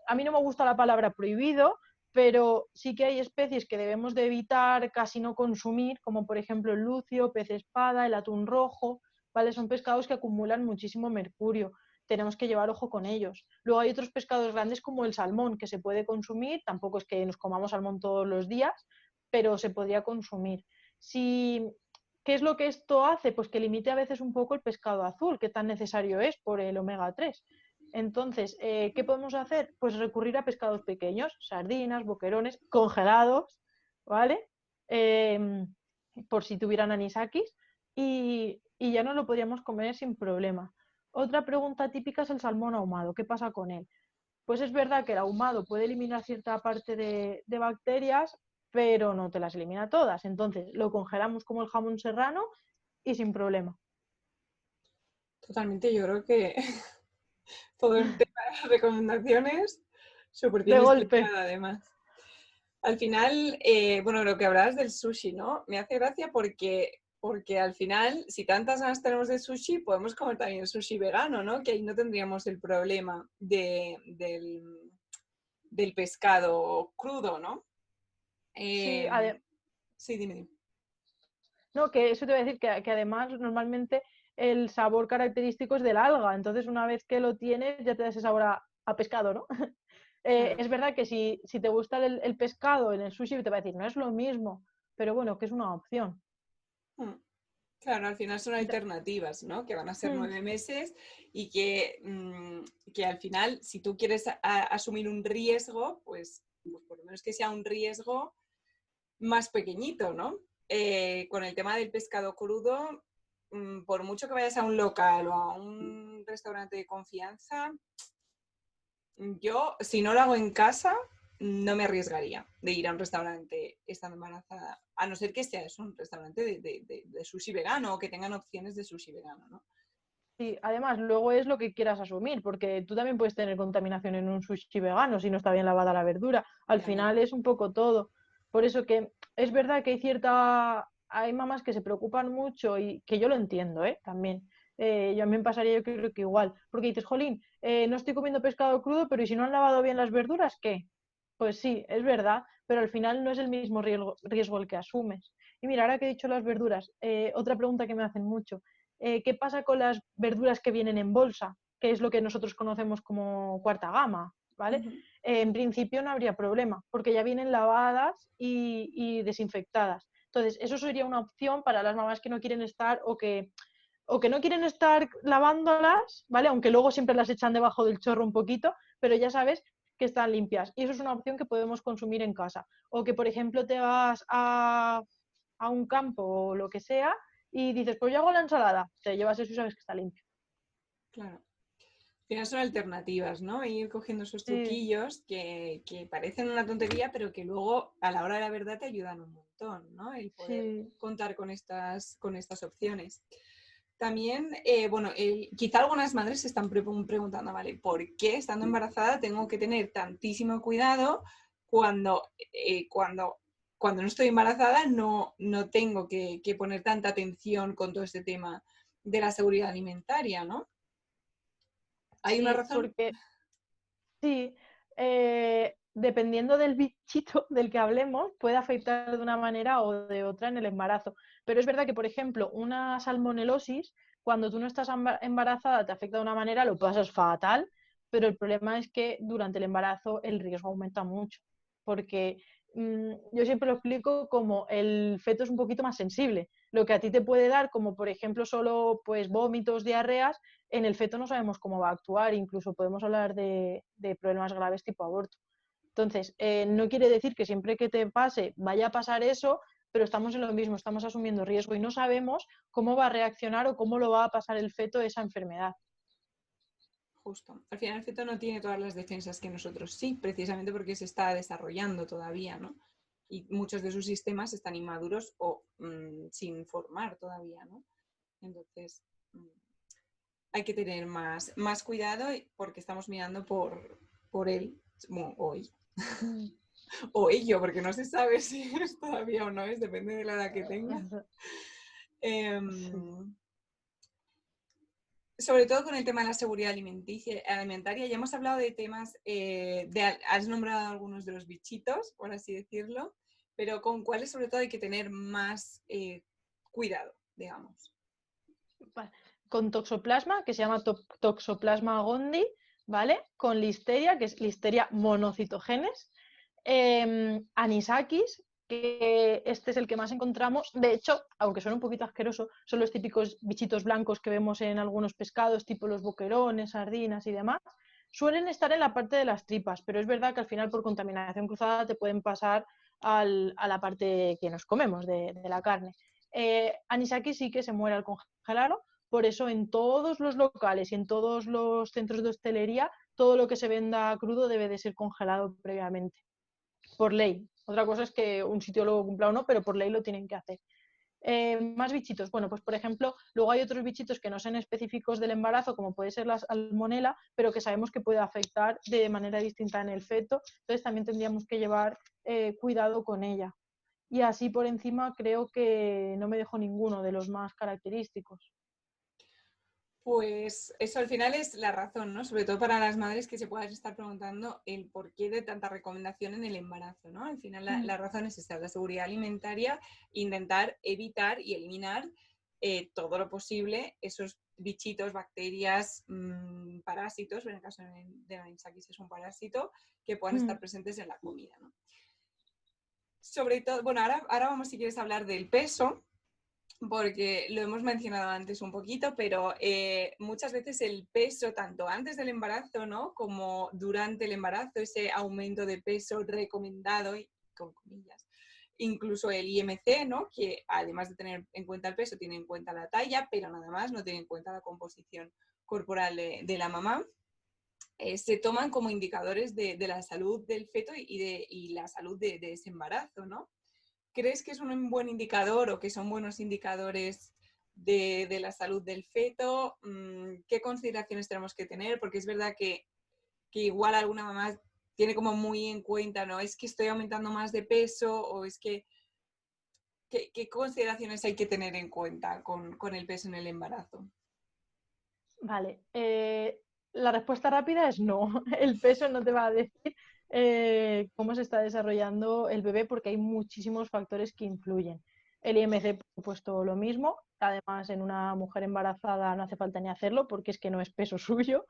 a mí no me gusta la palabra prohibido, pero sí que hay especies que debemos de evitar, casi no consumir, como por ejemplo el lucio, pez espada, el atún rojo, ¿vale? Son pescados que acumulan muchísimo mercurio, tenemos que llevar ojo con ellos. Luego hay otros pescados grandes como el salmón, que se puede consumir, tampoco es que nos comamos salmón todos los días, pero se podría consumir. Si, ¿qué es lo que esto hace? Pues que limite a veces un poco el pescado azul, que tan necesario es por el omega 3. Entonces, ¿qué podemos hacer? Pues recurrir a pescados pequeños, sardinas, boquerones, congelados, ¿vale? Eh, por si tuvieran anisakis, y ya no lo podríamos comer sin problema. Otra pregunta típica es el salmón ahumado. ¿Qué pasa con él? Pues es verdad que el ahumado puede eliminar cierta parte de bacterias, pero no te las elimina todas. Entonces, lo congelamos como el jamón serrano y sin problema. Totalmente, yo creo que todo el tema de las recomendaciones súper bien De golpe. explicado además. Al final, bueno, lo que hablabas del sushi, ¿no? Me hace gracia porque al final, si tantas ganas tenemos de sushi, podemos comer también sushi vegano, ¿no? Que ahí no tendríamos el problema del pescado crudo, ¿no? Sí, Eh, sí, dime. no, que eso te voy a decir que además normalmente el sabor característico es del alga, entonces una vez que lo tienes ya te da ese sabor a pescado, ¿no? Claro. Es verdad que si te gusta el pescado en el sushi te va a decir, no es lo mismo, pero bueno, que es una opción. Mm. Claro, al final son alternativas, ¿no? Que van a ser Mm, 9 meses y que al final, si tú quieres asumir un riesgo, pues por lo menos que sea un riesgo más pequeñito, ¿no? Con el tema del pescado crudo, por mucho que vayas a un local o a un restaurante de confianza, yo, si no lo hago en casa, no me arriesgaría de ir a un restaurante estando embarazada, a no ser que sea eso, un restaurante de sushi vegano o que tengan opciones de sushi vegano, ¿no? sí, además luego es lo que quieras asumir, porque tú también puedes tener contaminación en un sushi vegano si no está bien lavada la verdura. Al Claro. final es un poco todo. Por eso que es verdad que hay mamás que se preocupan mucho y que yo lo entiendo, ¿eh? También. Yo a mí me pasaría, yo creo que igual, porque dices, jolín, no estoy comiendo pescado crudo, pero ¿y si no han lavado bien las verduras, qué? Pues sí, es verdad, pero al final no es el mismo riesgo el que asumes. Y mira, ahora que he dicho las verduras, otra pregunta que me hacen mucho, ¿qué pasa con las verduras que vienen en bolsa? Que es lo que nosotros conocemos como cuarta gama, ¿vale? En principio no habría problema, porque ya vienen lavadas y desinfectadas. Entonces, eso sería una opción para las mamás que no quieren estar o que no quieren estar lavándolas, ¿vale? Aunque luego siempre las echan debajo del chorro un poquito, pero ya sabes que están limpias. Y eso es una opción que podemos consumir en casa. O que, por ejemplo, te vas a un campo o lo que sea y dices, pues yo hago la ensalada. Te llevas eso y sabes que está limpio. Claro. Al final son alternativas, ¿no? Ir cogiendo esos Sí, truquillos que parecen una tontería, pero que luego a la hora de la verdad te ayudan un montón, ¿no? El poder sí, contar con estas opciones. También, bueno, quizá algunas madres se están preguntando, ¿vale? ¿Por qué estando embarazada tengo que tener tantísimo cuidado cuando, cuando no estoy embarazada no tengo que poner tanta atención con todo este tema de la seguridad alimentaria, ¿no? ¿Hay una sí, razón? porque sí, dependiendo del bichito del que hablemos, puede afectar de una manera o de otra en el embarazo. Pero es verdad que, por ejemplo, una salmonelosis, cuando tú no estás embarazada, te afecta de una manera, lo pasas fatal, pero el problema es que durante el embarazo el riesgo aumenta mucho, porque yo siempre lo explico como el feto es un poquito más sensible. Lo que a ti te puede dar, como por ejemplo solo pues vómitos, diarreas, en el feto no sabemos cómo va a actuar, incluso podemos hablar de problemas graves tipo aborto. Entonces, no quiere decir que siempre que te pase vaya a pasar eso, pero estamos en lo mismo, estamos asumiendo riesgo y no sabemos cómo va a reaccionar o cómo lo va a pasar el feto esa enfermedad. Justo. Al final el feto no tiene todas las defensas que nosotros sí, precisamente porque se está desarrollando todavía, ¿no? Y muchos de sus sistemas están inmaduros o sin formar todavía, ¿no? Entonces, hay que tener más cuidado porque estamos mirando por él, bueno, hoy, Mm. o ello, porque no se sabe si es todavía o no es, depende de la edad que tenga. Sí. Em, Sobre todo con el tema de la seguridad alimentaria, ya hemos hablado de temas, has nombrado algunos de los bichitos, por así decirlo, pero con cuáles sobre todo hay que tener más cuidado, digamos. Con toxoplasma, que se llama toxoplasma gondii, ¿vale? Con listeria, que es listeria monocitogenes, anisakis, que este es el que más encontramos. De hecho, aunque son un poquito asqueroso, son los típicos bichitos blancos que vemos en algunos pescados, tipo los boquerones, sardinas y demás. Suelen estar en la parte de las tripas, pero es verdad que al final por contaminación cruzada te pueden pasar a la parte que nos comemos de la carne. Anisakis sí que se muere al congelarlo, por eso en todos los locales y en todos los centros de hostelería, todo lo que se venda crudo debe de ser congelado previamente, por ley. Otra cosa es que un sitio lo cumpla o no, pero por ley lo tienen que hacer. Más bichitos. Bueno, pues por ejemplo, luego hay otros bichitos que no son específicos del embarazo, como puede ser la salmonela, pero que sabemos que puede afectar de manera distinta en el feto. Entonces también tendríamos que llevar cuidado con ella. Y así por encima creo que no me dejo ninguno de los más característicos. Pues eso al final es la razón, ¿no? Sobre todo para las madres que se puedan estar preguntando el porqué de tanta recomendación en el embarazo, ¿no? Al final la razón es esta, la seguridad alimentaria, intentar evitar y eliminar todo lo posible esos bichitos, bacterias, parásitos, en el caso de la anisakis es un parásito, que puedan estar presentes en la comida, ¿no? Sobre todo, bueno, ahora vamos si quieres hablar del peso, porque lo hemos mencionado antes un poquito, pero muchas veces el peso, tanto antes del embarazo, ¿no? Como durante el embarazo, ese aumento de peso recomendado, con comillas, incluso el IMC, ¿no? Que además de tener en cuenta el peso, tiene en cuenta la talla, pero nada más, no tiene en cuenta la composición corporal de la mamá. Se toman como indicadores de la salud del feto y la salud de ese embarazo, ¿no? ¿Crees que es un buen indicador o que son buenos indicadores de la salud del feto? ¿Qué consideraciones tenemos que tener? Porque es verdad que igual alguna mamá tiene como muy en cuenta, ¿no? Es que estoy aumentando más de peso o es que... ¿Qué consideraciones hay que tener en cuenta con el peso en el embarazo? Vale, la respuesta rápida es no. El peso no te va a decir cómo se está desarrollando el bebé porque hay muchísimos factores que influyen. El IMC, por supuesto, lo mismo. Además, en una mujer embarazada no hace falta ni hacerlo porque es que no es peso suyo.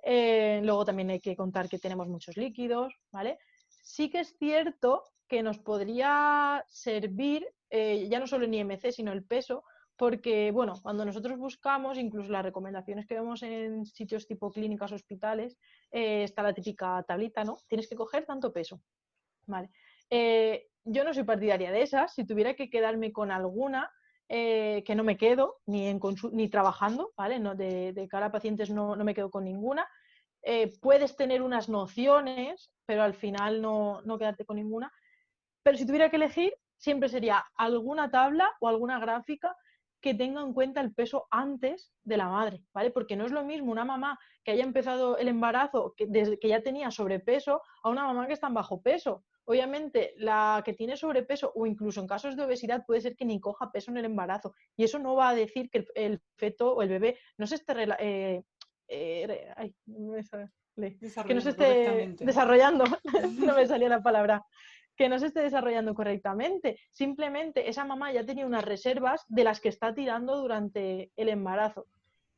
Luego también hay que contar que tenemos muchos líquidos, ¿vale? Sí que es cierto que nos podría servir ya no solo en IMC, sino el peso, porque, bueno, cuando nosotros buscamos, incluso las recomendaciones que vemos en sitios tipo clínicas, hospitales, está la típica tablita, ¿no? Tienes que coger tanto peso, ¿vale? Yo no soy partidaria de esas. Si tuviera que quedarme con alguna, que no me quedo ni trabajando, ¿vale? No, de cara a pacientes no me quedo con ninguna. Puedes tener unas nociones, pero al final no quedarte con ninguna. Pero si tuviera que elegir, siempre sería alguna tabla o alguna gráfica que tenga en cuenta el peso antes de la madre, ¿vale? Porque no es lo mismo una mamá que haya empezado el embarazo desde que ya tenía sobrepeso a una mamá que está en bajo peso. Obviamente, la que tiene sobrepeso o incluso en casos de obesidad puede ser que ni coja peso en el embarazo. Y eso no va a decir que el feto o el bebé no se esté que no se Desarrollando esté correctamente, ¿no? desarrollando, no me salía la palabra, que no se esté desarrollando correctamente. Simplemente esa mamá ya tenía unas reservas de las que está tirando durante el embarazo.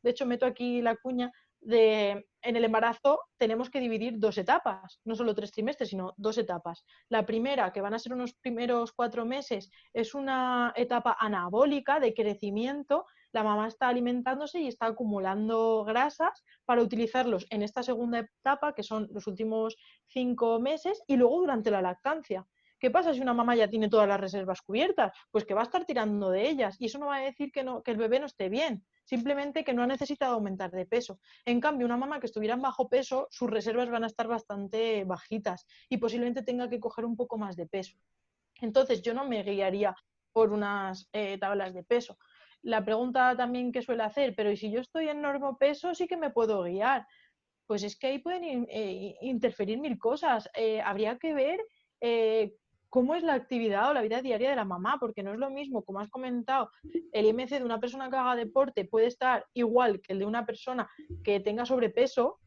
De hecho, meto aquí la cuña en el embarazo tenemos que dividir 2 etapas, no solo 3 trimestres, sino 2 etapas. La primera, que van a ser unos primeros 4 meses, es una etapa anabólica de crecimiento. La mamá está alimentándose y está acumulando grasas para utilizarlos en esta segunda etapa, que son los últimos 5 meses, y luego durante la lactancia. ¿Qué pasa si una mamá ya tiene todas las reservas cubiertas? Pues que va a estar tirando de ellas, y eso no va a decir que el bebé no esté bien, simplemente que no ha necesitado aumentar de peso. En cambio, una mamá que estuviera en bajo peso, sus reservas van a estar bastante bajitas y posiblemente tenga que coger un poco más de peso. Entonces, yo no me guiaría por unas tablas de peso. La pregunta también que suele hacer, pero ¿y si yo estoy en normopeso, sí que me puedo guiar? Pues es que ahí pueden interferir mil cosas. Habría que ver eh, cómo es la actividad o la vida diaria de la mamá, porque no es lo mismo, como has comentado, el IMC de una persona que haga deporte puede estar igual que el de una persona que tenga sobrepeso,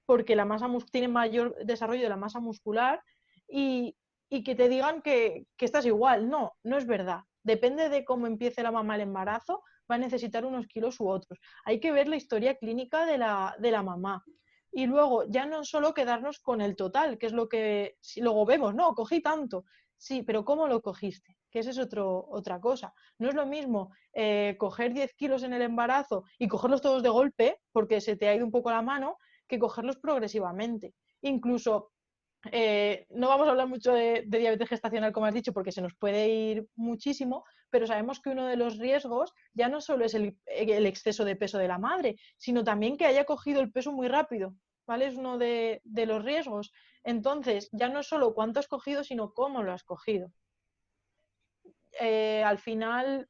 porque la masa tiene mayor desarrollo de la masa muscular y, y que te digan que estás igual. No, no es verdad. Depende de cómo empiece la mamá el embarazo, va a necesitar unos kilos u otros. Hay que ver la historia clínica de la mamá. Y luego ya no solo quedarnos con el total, que es lo que si luego vemos, no, cogí tanto. Sí, pero ¿cómo lo cogiste? Que esa es otra cosa. No es lo mismo coger 10 kilos en el embarazo y cogerlos todos de golpe, porque se te ha ido un poco la mano, que cogerlos progresivamente. Incluso, no vamos a hablar mucho de diabetes gestacional, como has dicho, porque se nos puede ir muchísimo, pero sabemos que uno de los riesgos ya no solo es el exceso de peso de la madre, sino también que haya cogido el peso muy rápido, ¿vale? Es uno de los riesgos. Entonces, ya no es solo cuánto has cogido, sino cómo lo has cogido. Al final,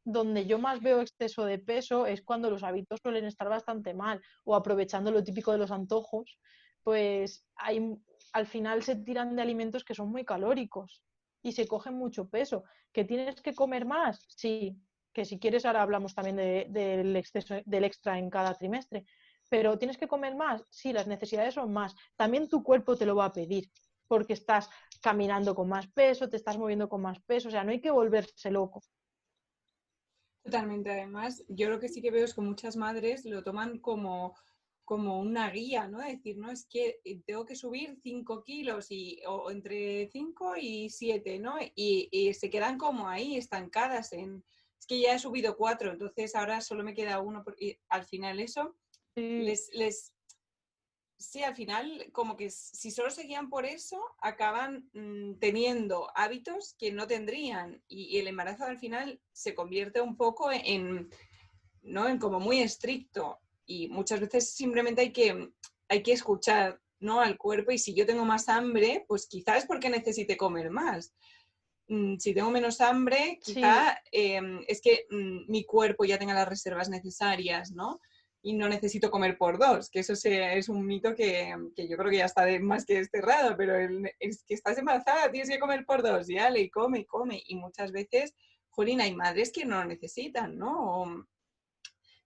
donde yo más veo exceso de peso es cuando los hábitos suelen estar bastante mal o aprovechando lo típico de los antojos, pues al final se tiran de alimentos que son muy calóricos y se cogen mucho peso. ¿Que tienes que comer más? Sí, que si quieres ahora hablamos también del exceso, del extra en cada trimestre, pero ¿tienes que comer más? Sí, las necesidades son más. También tu cuerpo te lo va a pedir porque estás caminando con más peso, te estás moviendo con más peso, o sea, no hay que volverse loco. Totalmente, además, yo lo que sí que veo es que muchas madres lo toman como una guía, ¿no? Decir, no, es que tengo que subir 5 kilos o entre 5 y 7, ¿no? Y se quedan como ahí, estancadas es que ya he subido 4, entonces ahora solo me queda uno. Y al final eso Sí, les sí, al final, como que si solo se guían por eso, acaban teniendo hábitos que no tendrían. Y el embarazo al final se convierte un poco ¿no? en como muy estricto. Y muchas veces simplemente hay que escuchar, ¿no? al cuerpo. Y si yo tengo más hambre, pues quizás es porque necesite comer más. Si tengo menos hambre, sí, quizá es que mi cuerpo ya tenga las reservas necesarias, ¿no? Y no necesito comer por dos, que eso es un mito que yo creo que ya está más que desterrado, pero es que estás embarazada, tienes que comer por dos, y ale, y come, y come. Y muchas veces, jolín, hay madres que no lo necesitan, ¿no? O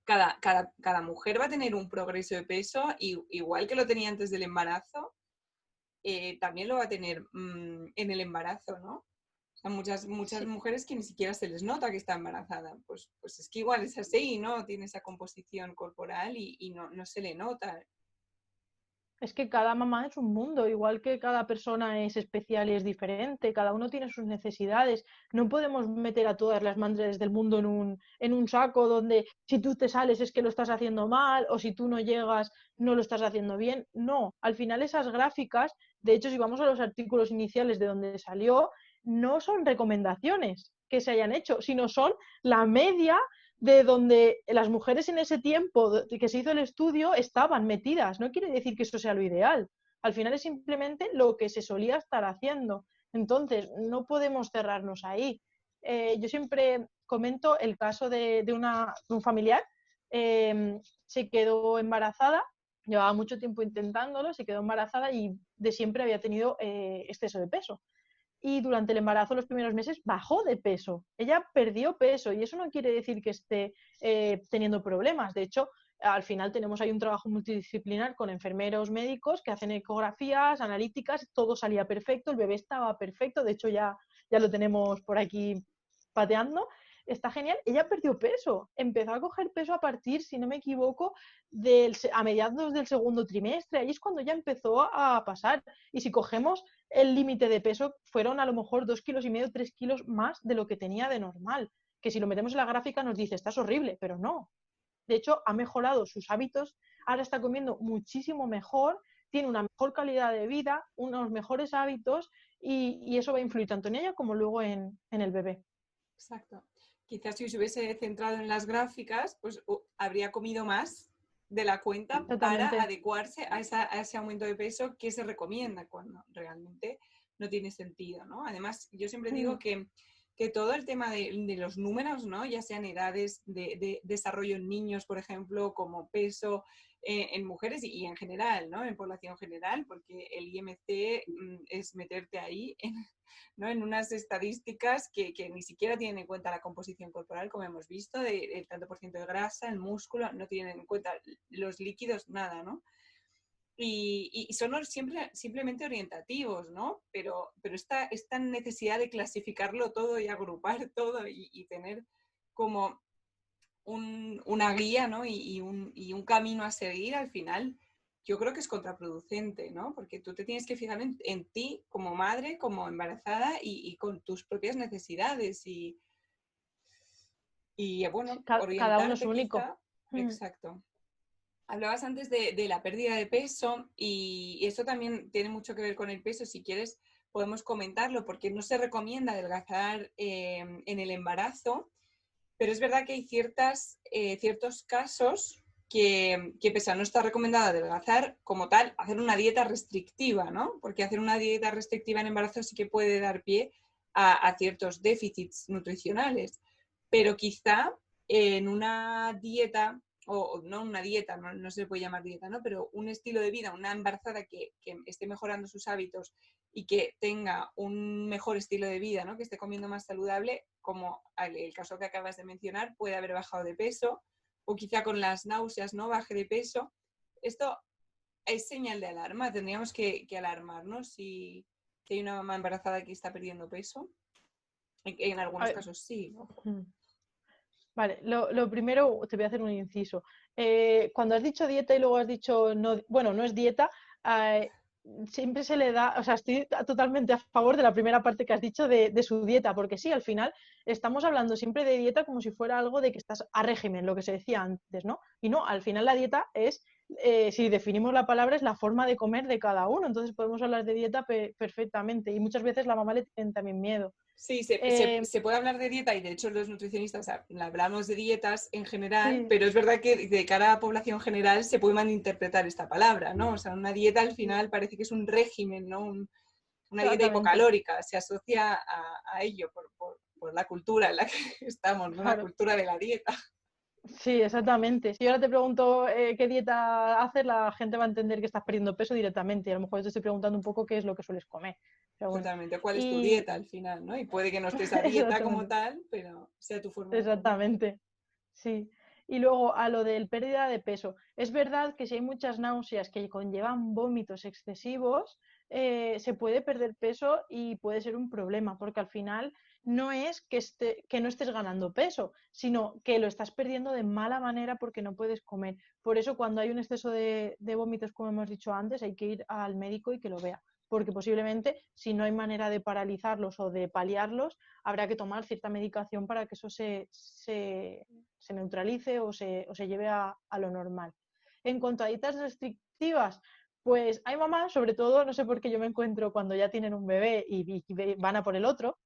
cada mujer va a tener un progreso de peso, igual que lo tenía antes del embarazo, también lo va a tener en el embarazo, ¿no? O sea, muchas sí. mujeres que ni siquiera se les nota que está embarazada. Pues es que igual es así, ¿no? Tiene esa composición corporal y no se le nota. Es que cada mamá es un mundo, igual que cada persona es especial y es diferente, cada uno tiene sus necesidades. No podemos meter a todas las madres del mundo en un saco donde si tú te sales es que lo estás haciendo mal o si tú no llegas no lo estás haciendo bien. No, al final esas gráficas, de hecho si vamos a los artículos iniciales de donde salió, no son recomendaciones que se hayan hecho, sino son la media de donde las mujeres en ese tiempo que se hizo el estudio estaban metidas. No quiere decir que eso sea lo ideal. Al final es simplemente lo que se solía estar haciendo. Entonces, no podemos cerrarnos ahí. Yo siempre comento el caso de un familiar. Se quedó embarazada, llevaba mucho tiempo intentándolo, se quedó embarazada y de siempre había tenido exceso de peso y durante el embarazo, los primeros meses, bajó de peso. Ella perdió peso y eso no quiere decir que esté teniendo problemas. De hecho, al final tenemos ahí un trabajo multidisciplinar con enfermeros médicos que hacen ecografías, analíticas, todo salía perfecto, el bebé estaba perfecto, de hecho ya lo tenemos por aquí pateando. Está genial. Ella perdió peso, empezó a coger peso a partir, si no me equivoco, a mediados del segundo trimestre. Ahí es cuando ya empezó a pasar. Y si cogemos el límite de peso fueron a lo mejor 2,5 kilos, 3 kilos más de lo que tenía de normal. Que si lo metemos en la gráfica nos dice, estás horrible, pero no. De hecho, ha mejorado sus hábitos, ahora está comiendo muchísimo mejor, tiene una mejor calidad de vida, unos mejores hábitos y eso va a influir tanto en ella como luego en el bebé. Exacto. Quizás si se hubiese centrado en las gráficas, pues habría comido más de la cuenta para Totalmente. adecuarse a ese aumento de peso que se recomienda cuando realmente no tiene sentido, ¿no? Además, yo siempre digo que todo el tema de los números, ¿no? Ya sean edades de desarrollo en niños, por ejemplo, como peso en mujeres y en general, ¿no? En población general, porque el IMC es meterte ahí ¿no? En unas estadísticas que ni siquiera tienen en cuenta la composición corporal, como hemos visto, del tanto por ciento de grasa, el músculo, no tienen en cuenta los líquidos, nada, ¿no? Y son siempre, simplemente orientativos, ¿no? Pero esta necesidad de clasificarlo todo y agrupar todo y tener como una guía, ¿no? Y un camino a seguir al final, yo creo que es contraproducente, ¿no? Porque tú te tienes que fijar en ti como madre, como embarazada y con tus propias necesidades y bueno, Cada uno es orientarte único. quizá. Exacto. Hablabas antes de la pérdida de peso y esto también tiene mucho que ver con el peso. Si quieres, podemos comentarlo porque no se recomienda adelgazar en el embarazo, pero es verdad que hay ciertos casos que pese a no estar recomendado adelgazar, como tal, hacer una dieta restrictiva, ¿no? Porque hacer una dieta restrictiva en embarazo sí que puede dar pie a ciertos déficits nutricionales, pero quizá en una dieta, o no una dieta, no se le puede llamar dieta, ¿no? Pero un estilo de vida, una embarazada que esté mejorando sus hábitos y que tenga un mejor estilo de vida, ¿no? Que esté comiendo más saludable, como el caso que acabas de mencionar, puede haber bajado de peso o quizá con las náuseas no baje de peso. Esto es señal de alarma. Tendríamos que alarmarnos si hay una mamá embarazada que está perdiendo peso. En algunos Ver, casos sí, ojo. vale, lo primero te voy a hacer un inciso. Cuando has dicho dieta y luego has dicho, no, bueno, no es dieta, eh, siempre se le da, o sea, estoy totalmente a favor de la primera parte que has dicho de su dieta, porque sí, al final estamos hablando siempre de dieta como si fuera algo de que estás a régimen, lo que se decía antes, ¿no? Y no, al final la dieta es, si definimos la palabra, es la forma de comer de cada uno, entonces podemos hablar de dieta perfectamente y muchas veces la mamá le tiene también miedo. Sí, Eh, se puede hablar de dieta y de hecho los nutricionistas hablamos de dietas en general, sí, pero es verdad que de cara a población general se puede malinterpretar esta palabra, ¿no? O sea, una dieta al sí, final parece que es un régimen, ¿no? Una dieta exactamente. hipocalórica, se asocia a ello por la cultura en la que estamos, ¿no? La Claro, cultura de la dieta. sí, exactamente. Si yo ahora te pregunto qué dieta haces, la gente va a entender que estás perdiendo peso directamente. Y a lo mejor te estoy preguntando un poco qué es lo que sueles comer. Pero bueno. Totalmente, ¿cuál es tu Y dieta al final, ¿no? Y puede que no estés a dieta como exactamente, tal, pero sea tu forma de comer. exactamente. Sí. Y luego a lo del pérdida de peso. Es verdad que si hay muchas náuseas que conllevan vómitos excesivos, se puede perder peso y puede ser un problema, porque al final no es que no estés ganando peso, sino que lo estás perdiendo de mala manera porque no puedes comer. Por eso cuando hay un exceso de vómitos, como hemos dicho antes, hay que ir al médico y que lo vea, porque posiblemente si no hay manera de paralizarlos o de paliarlos, habrá que tomar cierta medicación para que eso se neutralice o se lleve a lo normal. En cuanto a dietas restrictivas, pues hay mamás, sobre todo, no sé por qué yo me encuentro cuando ya tienen un bebé y van a por el otro,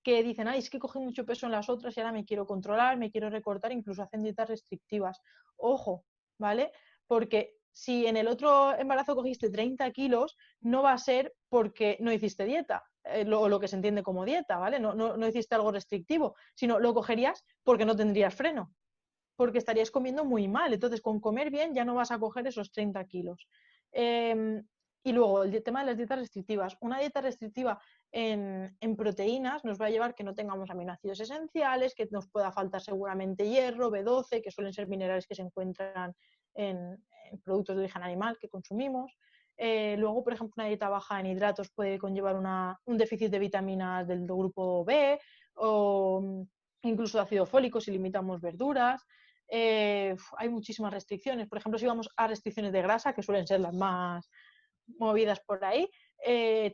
que dicen, ay, es que coge mucho peso en las otras y ahora me quiero controlar, me quiero recortar, incluso hacen dietas restrictivas. Ojo, ¿vale? Porque si en el otro embarazo cogiste 30 kilos, no va a ser porque no hiciste dieta, lo que se entiende como dieta, ¿vale? No hiciste algo restrictivo, sino lo cogerías porque no tendrías freno, porque estarías comiendo muy mal. Entonces, con comer bien ya no vas a coger esos 30 kilos. Eh, y luego, el tema de las dietas restrictivas. Una dieta restrictiva en proteínas nos va a llevar que no tengamos aminoácidos esenciales, que nos pueda faltar seguramente hierro, B12, que suelen ser minerales que se encuentran en productos de origen animal que consumimos. Luego, por ejemplo, una dieta baja en hidratos puede conllevar un déficit de vitaminas del grupo B o incluso de ácido fólico si limitamos verduras. Hay muchísimas restricciones. Por ejemplo, si vamos a restricciones de grasa, que suelen ser las más movidas por ahí,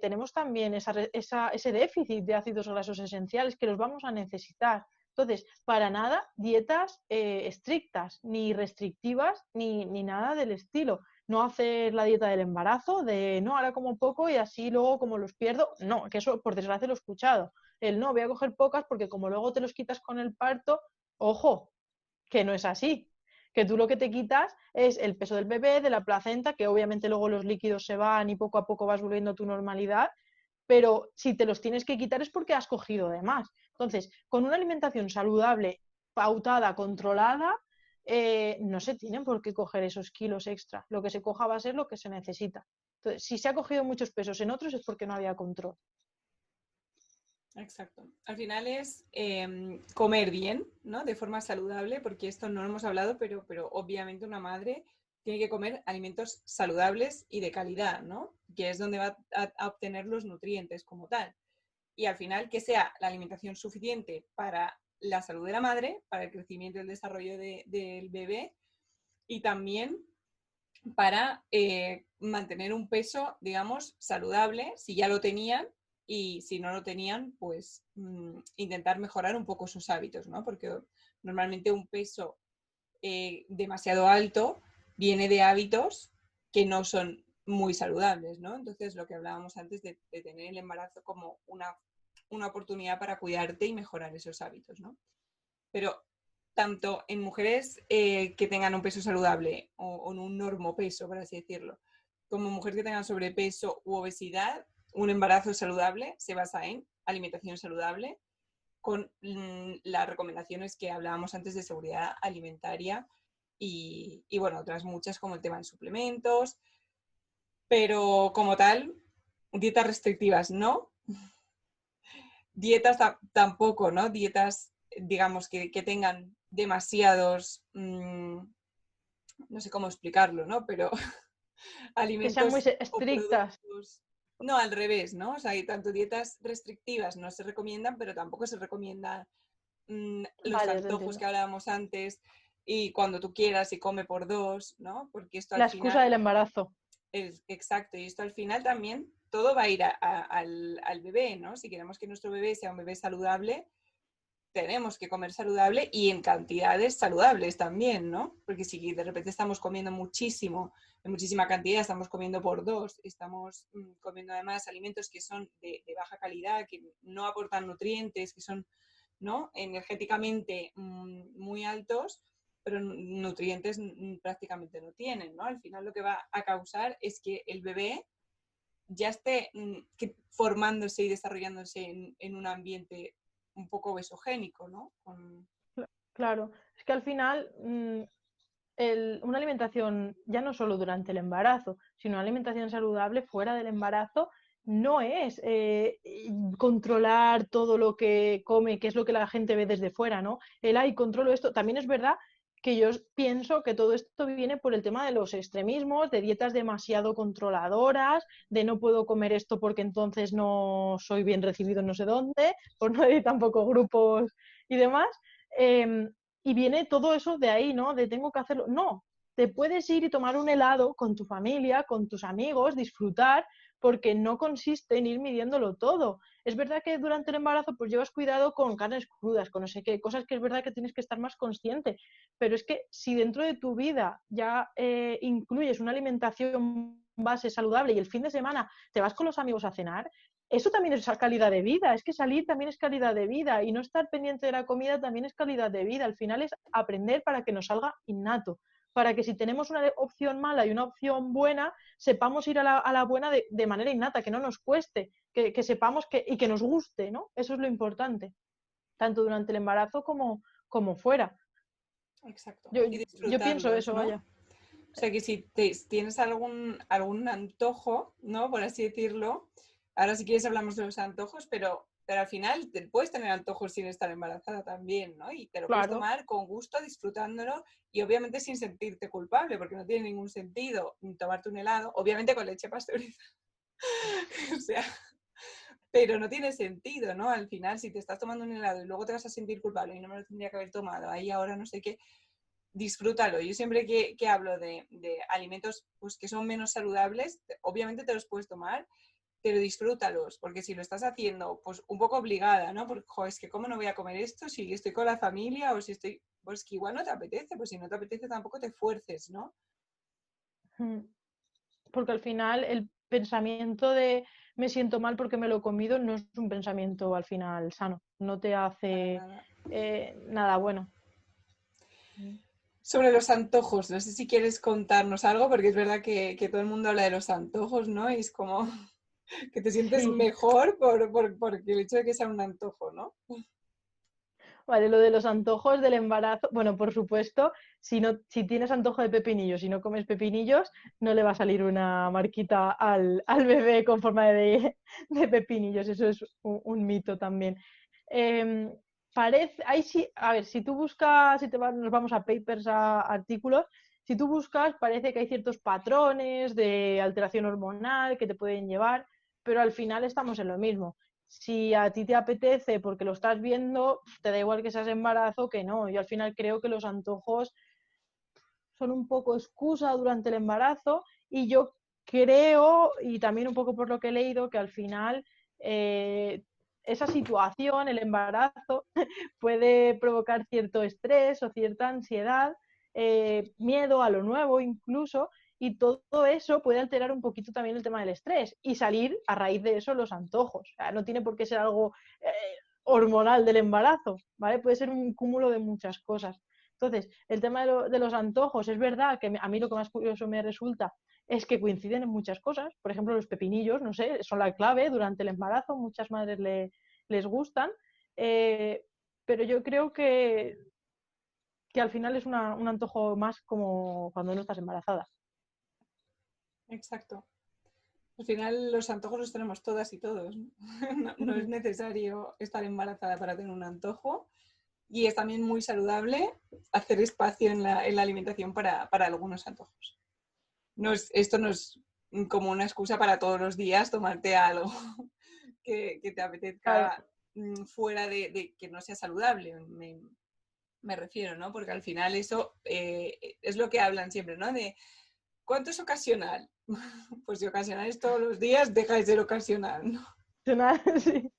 tenemos también ese déficit de ácidos grasos esenciales que los vamos a necesitar. Entonces, para nada dietas estrictas, ni restrictivas, ni nada del estilo. No hacer la dieta del embarazo, de no, ahora como poco y así luego como los pierdo. No, que eso por desgracia lo he escuchado. El no, voy a coger pocas porque como luego te los quitas con el parto, ojo, que no es así. Que tú lo que te quitas es el peso del bebé, de la placenta, que obviamente luego los líquidos se van y poco a poco vas volviendo a tu normalidad, pero si te los tienes que quitar es porque has cogido de más. Entonces, con una alimentación saludable, pautada, controlada, no se tienen por qué coger esos kilos extra. Lo que se coja va a ser lo que se necesita. Entonces, si se ha cogido muchos pesos en otros es porque no había control. Exacto. Al final es comer bien, ¿no? De forma saludable, porque esto no lo hemos hablado, pero obviamente una madre tiene que comer alimentos saludables y de calidad, ¿no? Que es donde va a obtener los nutrientes como tal. Y al final que sea la alimentación suficiente para la salud de la madre, para el crecimiento y el desarrollo del bebé y también para mantener un peso, digamos, saludable, si ya lo tenían, y si no lo tenían, pues intentar mejorar un poco sus hábitos, ¿no? Porque normalmente un peso demasiado alto viene de hábitos que no son muy saludables, ¿no? Entonces, lo que hablábamos antes de tener el embarazo como una oportunidad para cuidarte y mejorar esos hábitos, ¿no? Pero tanto en mujeres que tengan un peso saludable o en un normopeso, por así decirlo, como mujeres que tengan sobrepeso u obesidad, un embarazo saludable se basa en alimentación saludable con las recomendaciones que hablábamos antes de seguridad alimentaria y bueno, otras muchas como el tema de suplementos, pero como tal, dietas restrictivas no, dietas tampoco, ¿no? Dietas, digamos, que tengan demasiados, no sé cómo explicarlo, ¿no? Pero Que sean muy alimentos o estrictas. productos, no al revés, ¿no? O sea, hay tanto dietas restrictivas no se recomiendan, pero tampoco se recomiendan los Vale, te antojos que entiendo. hablábamos antes y cuando tú quieras y come por dos, ¿no? Porque esto al La excusa final del embarazo. es exacto, y esto al final también todo va a ir al bebé, ¿no? Si queremos que nuestro bebé sea un bebé saludable, tenemos que comer saludable y en cantidades saludables también, ¿no? Porque si de repente estamos comiendo muchísimo, en muchísima cantidad, estamos comiendo por dos, estamos comiendo además alimentos que son de baja calidad, que no aportan nutrientes, que son, ¿no? Energéticamente muy altos, pero nutrientes prácticamente no tienen, ¿no? Al final lo que va a causar es que el bebé ya esté formándose y desarrollándose en un ambiente un poco obesogénico, ¿no? Claro, es que al final una alimentación, ya no solo durante el embarazo, sino una alimentación saludable fuera del embarazo, no es controlar todo lo que come, que es lo que la gente ve desde fuera, ¿no? El, ay, controlo esto. También es verdad que yo pienso que todo esto viene por el tema de los extremismos, de dietas demasiado controladoras, de no puedo comer esto porque entonces no soy bien recibido no sé dónde, por no decir tampoco grupos y demás. Y viene todo eso de ahí, ¿no? De tengo que hacerlo. No, te puedes ir y tomar un helado con tu familia, con tus amigos, disfrutar, porque no consiste en ir midiéndolo todo. Es verdad que durante el embarazo pues llevas cuidado con carnes crudas, con no sé qué, cosas que es verdad que tienes que estar más consciente, pero es que si dentro de tu vida ya incluyes una alimentación base saludable y el fin de semana te vas con los amigos a cenar, eso también es calidad de vida, es que salir también es calidad de vida y no estar pendiente de la comida también es calidad de vida, al final es aprender para que nos salga innato, para que si tenemos una opción mala y una opción buena, sepamos ir a la buena de manera innata, que no nos cueste, que sepamos y que nos guste, ¿no? Eso es lo importante, tanto durante el embarazo como fuera. Exacto. Yo, Y yo pienso disfrutarlos, eso, ¿no? vaya. O sea que si tienes algún antojo, ¿no? Por así decirlo, ahora si quieres hablamos de los antojos, pero al final te puedes tener antojos sin estar embarazada también, ¿no? Y te lo puedes Claro. tomar con gusto, disfrutándolo y obviamente sin sentirte culpable, porque no tiene ningún sentido tomarte un helado, obviamente con leche pasteurizada. O sea, pero no tiene sentido, ¿no? Al final, si te estás tomando un helado y luego te vas a sentir culpable y no me lo tendría que haber tomado, ahí ahora no sé qué, disfrútalo. Yo siempre que hablo de alimentos pues, que son menos saludables, obviamente te los puedes tomar, pero disfrútalos, porque si lo estás haciendo pues un poco obligada, ¿no? Porque, jo, es que cómo no voy a comer esto si estoy con la familia o si estoy, pues que igual no te apetece, pues si no te apetece tampoco te fuerces, ¿no? Porque al final el pensamiento de me siento mal porque me lo he comido no es un pensamiento al final sano, no te Para hace nada. nada bueno. Sobre los antojos, no sé si quieres contarnos algo, porque es verdad que todo el mundo habla de los antojos, ¿no? Y es como que te sientes Sí. mejor por el hecho de que sea un antojo, ¿no? Vale, lo de los antojos del embarazo, bueno, por supuesto, si tienes antojo de pepinillos y no comes pepinillos, no le va a salir una marquita al bebé con forma de pepinillos, eso es un mito también. Em, ahí sí, a ver, si tú buscas, nos vamos a papers, a artículos, si tú buscas, parece que hay ciertos patrones de alteración hormonal que te pueden llevar, pero al final estamos en lo mismo. Si a ti te apetece porque lo estás viendo, te da igual que seas embarazo que no. Yo al final creo que los antojos son un poco excusa durante el embarazo y yo creo, y también un poco por lo que he leído, que al final esa situación, el embarazo, puede provocar cierto estrés o cierta ansiedad, miedo a lo nuevo incluso, y todo eso puede alterar un poquito también el tema del estrés y salir a raíz de eso los antojos. O sea, no tiene por qué ser algo hormonal del embarazo, ¿vale? Puede ser un cúmulo de muchas cosas. Entonces, el tema de los antojos, es verdad que a mí lo que más curioso me resulta es que coinciden en muchas cosas. Por ejemplo, los pepinillos, no sé, son la clave durante el embarazo, muchas madres les gustan, eh, pero yo creo que al final es un antojo más como cuando no estás embarazada. Exacto. Al final los antojos los tenemos todas y todos, ¿no? No es necesario estar embarazada para tener un antojo y es también muy saludable hacer espacio en la alimentación para algunos antojos. Esto no es como una excusa para todos los días tomarte algo que te Claro, apetezca fuera de que no sea saludable, me refiero, ¿no? Porque al final eso es lo que hablan siempre, ¿no? De ¿cuánto es ocasional? Pues si ocasional es todos los días, deja de ser ocasional, ¿no? sí.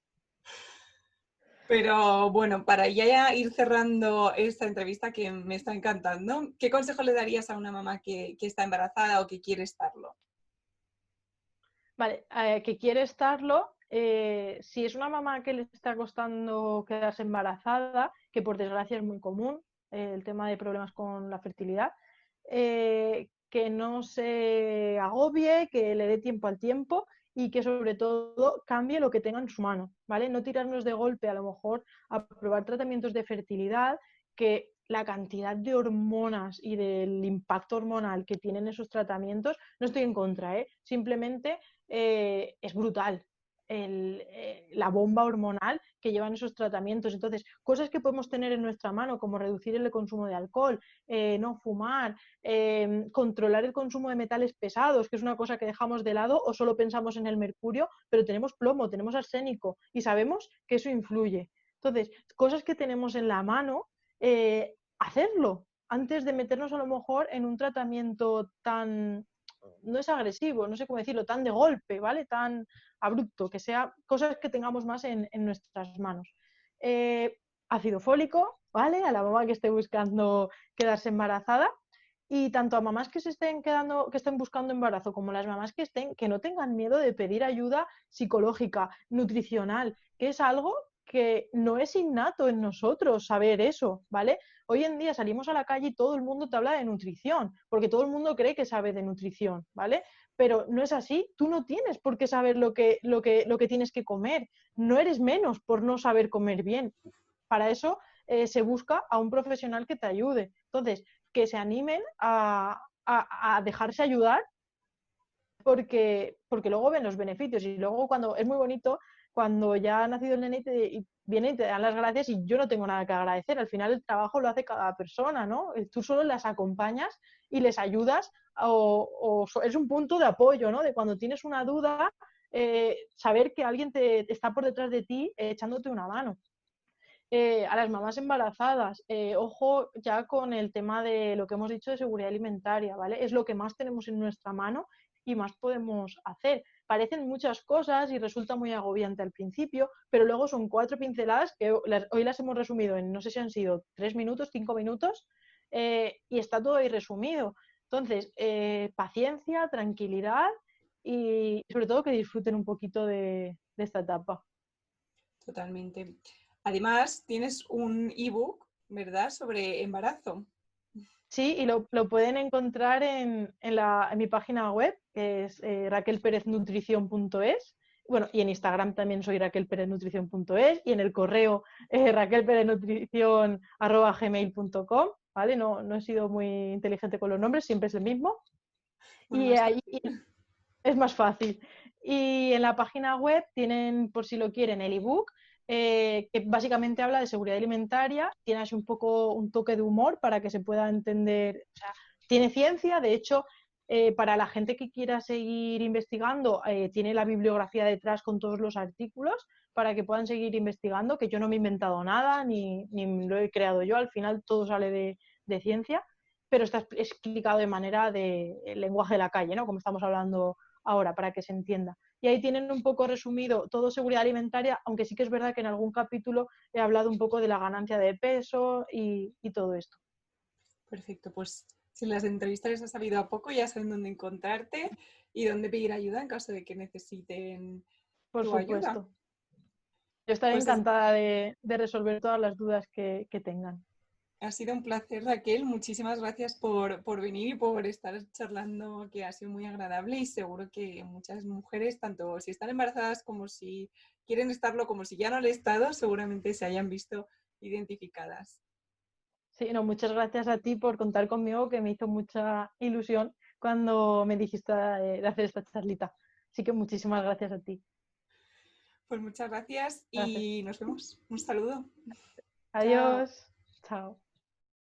Pero bueno, para ya ir cerrando esta entrevista que me está encantando, ¿qué consejo le darías a una mamá que está embarazada o que quiere estarlo? Vale, que quiere estarlo. Si es una mamá que le está costando quedarse embarazada, que por desgracia es muy común, el tema de problemas con la fertilidad, que no se agobie, que le dé tiempo al tiempo y que sobre todo cambie lo que tenga en su mano, ¿vale? No tirarnos de golpe a lo mejor a probar tratamientos de fertilidad, que la cantidad de hormonas y del impacto hormonal que tienen esos tratamientos, no estoy en contra, ¿eh? Simplemente es brutal. la bomba hormonal que llevan esos tratamientos. Entonces, cosas que podemos tener en nuestra mano, como reducir el consumo de alcohol, no fumar, controlar el consumo de metales pesados, que es una cosa que dejamos de lado o solo pensamos en el mercurio, pero tenemos plomo, tenemos arsénico y sabemos que eso influye. Entonces, cosas que tenemos en la mano, hacerlo antes de meternos a lo mejor en un tratamiento tan, no es agresivo, no sé cómo decirlo, tan de golpe, ¿vale? Tan abrupto, que sea cosas que tengamos más en nuestras manos. Ácido fólico, ¿vale? A la mamá que esté buscando quedarse embarazada. Y tanto a mamás que se estén quedando, que estén buscando embarazo, como las mamás que estén, que no tengan miedo de pedir ayuda psicológica, nutricional, que es algo que no es innato en nosotros saber eso, ¿vale? Hoy en día salimos a la calle y todo el mundo te habla de nutrición, porque todo el mundo cree que sabe de nutrición, ¿vale? Pero no es así, tú no tienes por qué saber lo que tienes que comer, no eres menos por no saber comer bien. Para eso se busca a un profesional que te ayude. Entonces, que se animen a dejarse ayudar porque luego ven los beneficios y luego cuando es muy bonito cuando ya ha nacido el nene y vienen y te dan las gracias y yo no tengo nada que agradecer. Al final el trabajo lo hace cada persona, ¿no? Tú solo las acompañas y les ayudas o es un punto de apoyo, ¿no? De cuando tienes una duda, saber que alguien te está por detrás de ti echándote una mano. A las mamás embarazadas, ojo ya con el tema de lo que hemos dicho de seguridad alimentaria, ¿vale? Es lo que más tenemos en nuestra mano y más podemos hacer. Parecen muchas cosas y resulta muy agobiante al principio, pero luego son 4 pinceladas que hoy las hemos resumido en, no sé si han sido 3 minutos, 5 minutos, y está todo ahí resumido. Entonces, paciencia, tranquilidad y sobre todo que disfruten un poquito de esta etapa. Totalmente. Además, tienes un ebook, ¿verdad?, sobre embarazo. Sí, y lo pueden encontrar en mi página web, que es raquelpereznutrición.es. Bueno, y en Instagram también soy raquelpereznutrición.es y en el correo raquelpereznutrición@gmail.com, ¿vale? No he sido muy inteligente con los nombres, siempre es el mismo. Bueno, Y más ahí fácil. es más fácil. Y en la página web tienen, por si lo quieren, el ebook, que básicamente habla de seguridad alimentaria, tiene así un poco un toque de humor para que se pueda entender, o sea, tiene ciencia, de hecho, para la gente que quiera seguir investigando, tiene la bibliografía detrás con todos los artículos para que puedan seguir investigando, que yo no me he inventado nada, ni lo he creado yo, al final todo sale de ciencia, pero está explicado de manera de lenguaje de la calle, ¿no? Como estamos hablando ahora, para que se entienda. Y ahí tienen un poco resumido todo seguridad alimentaria, aunque sí que es verdad que en algún capítulo he hablado un poco de la ganancia de peso y todo esto. Perfecto, pues si las entrevistas les ha sabido a poco, ya saben dónde encontrarte y dónde pedir ayuda en caso de que necesiten Por tu ayuda. supuesto. Yo estaré Pues encantada de resolver todas las dudas que tengan. ha sido un placer, Raquel. Muchísimas gracias por venir y por estar charlando, que ha sido muy agradable y seguro que muchas mujeres, tanto si están embarazadas como si quieren estarlo, como si ya no lo han estado, seguramente se hayan visto identificadas. Sí, no, muchas gracias a ti por contar conmigo, que me hizo mucha ilusión cuando me dijiste de hacer esta charlita. Así que muchísimas gracias a ti. Pues muchas gracias Gracias. y nos vemos. Un saludo. Chao. Adiós. Chao.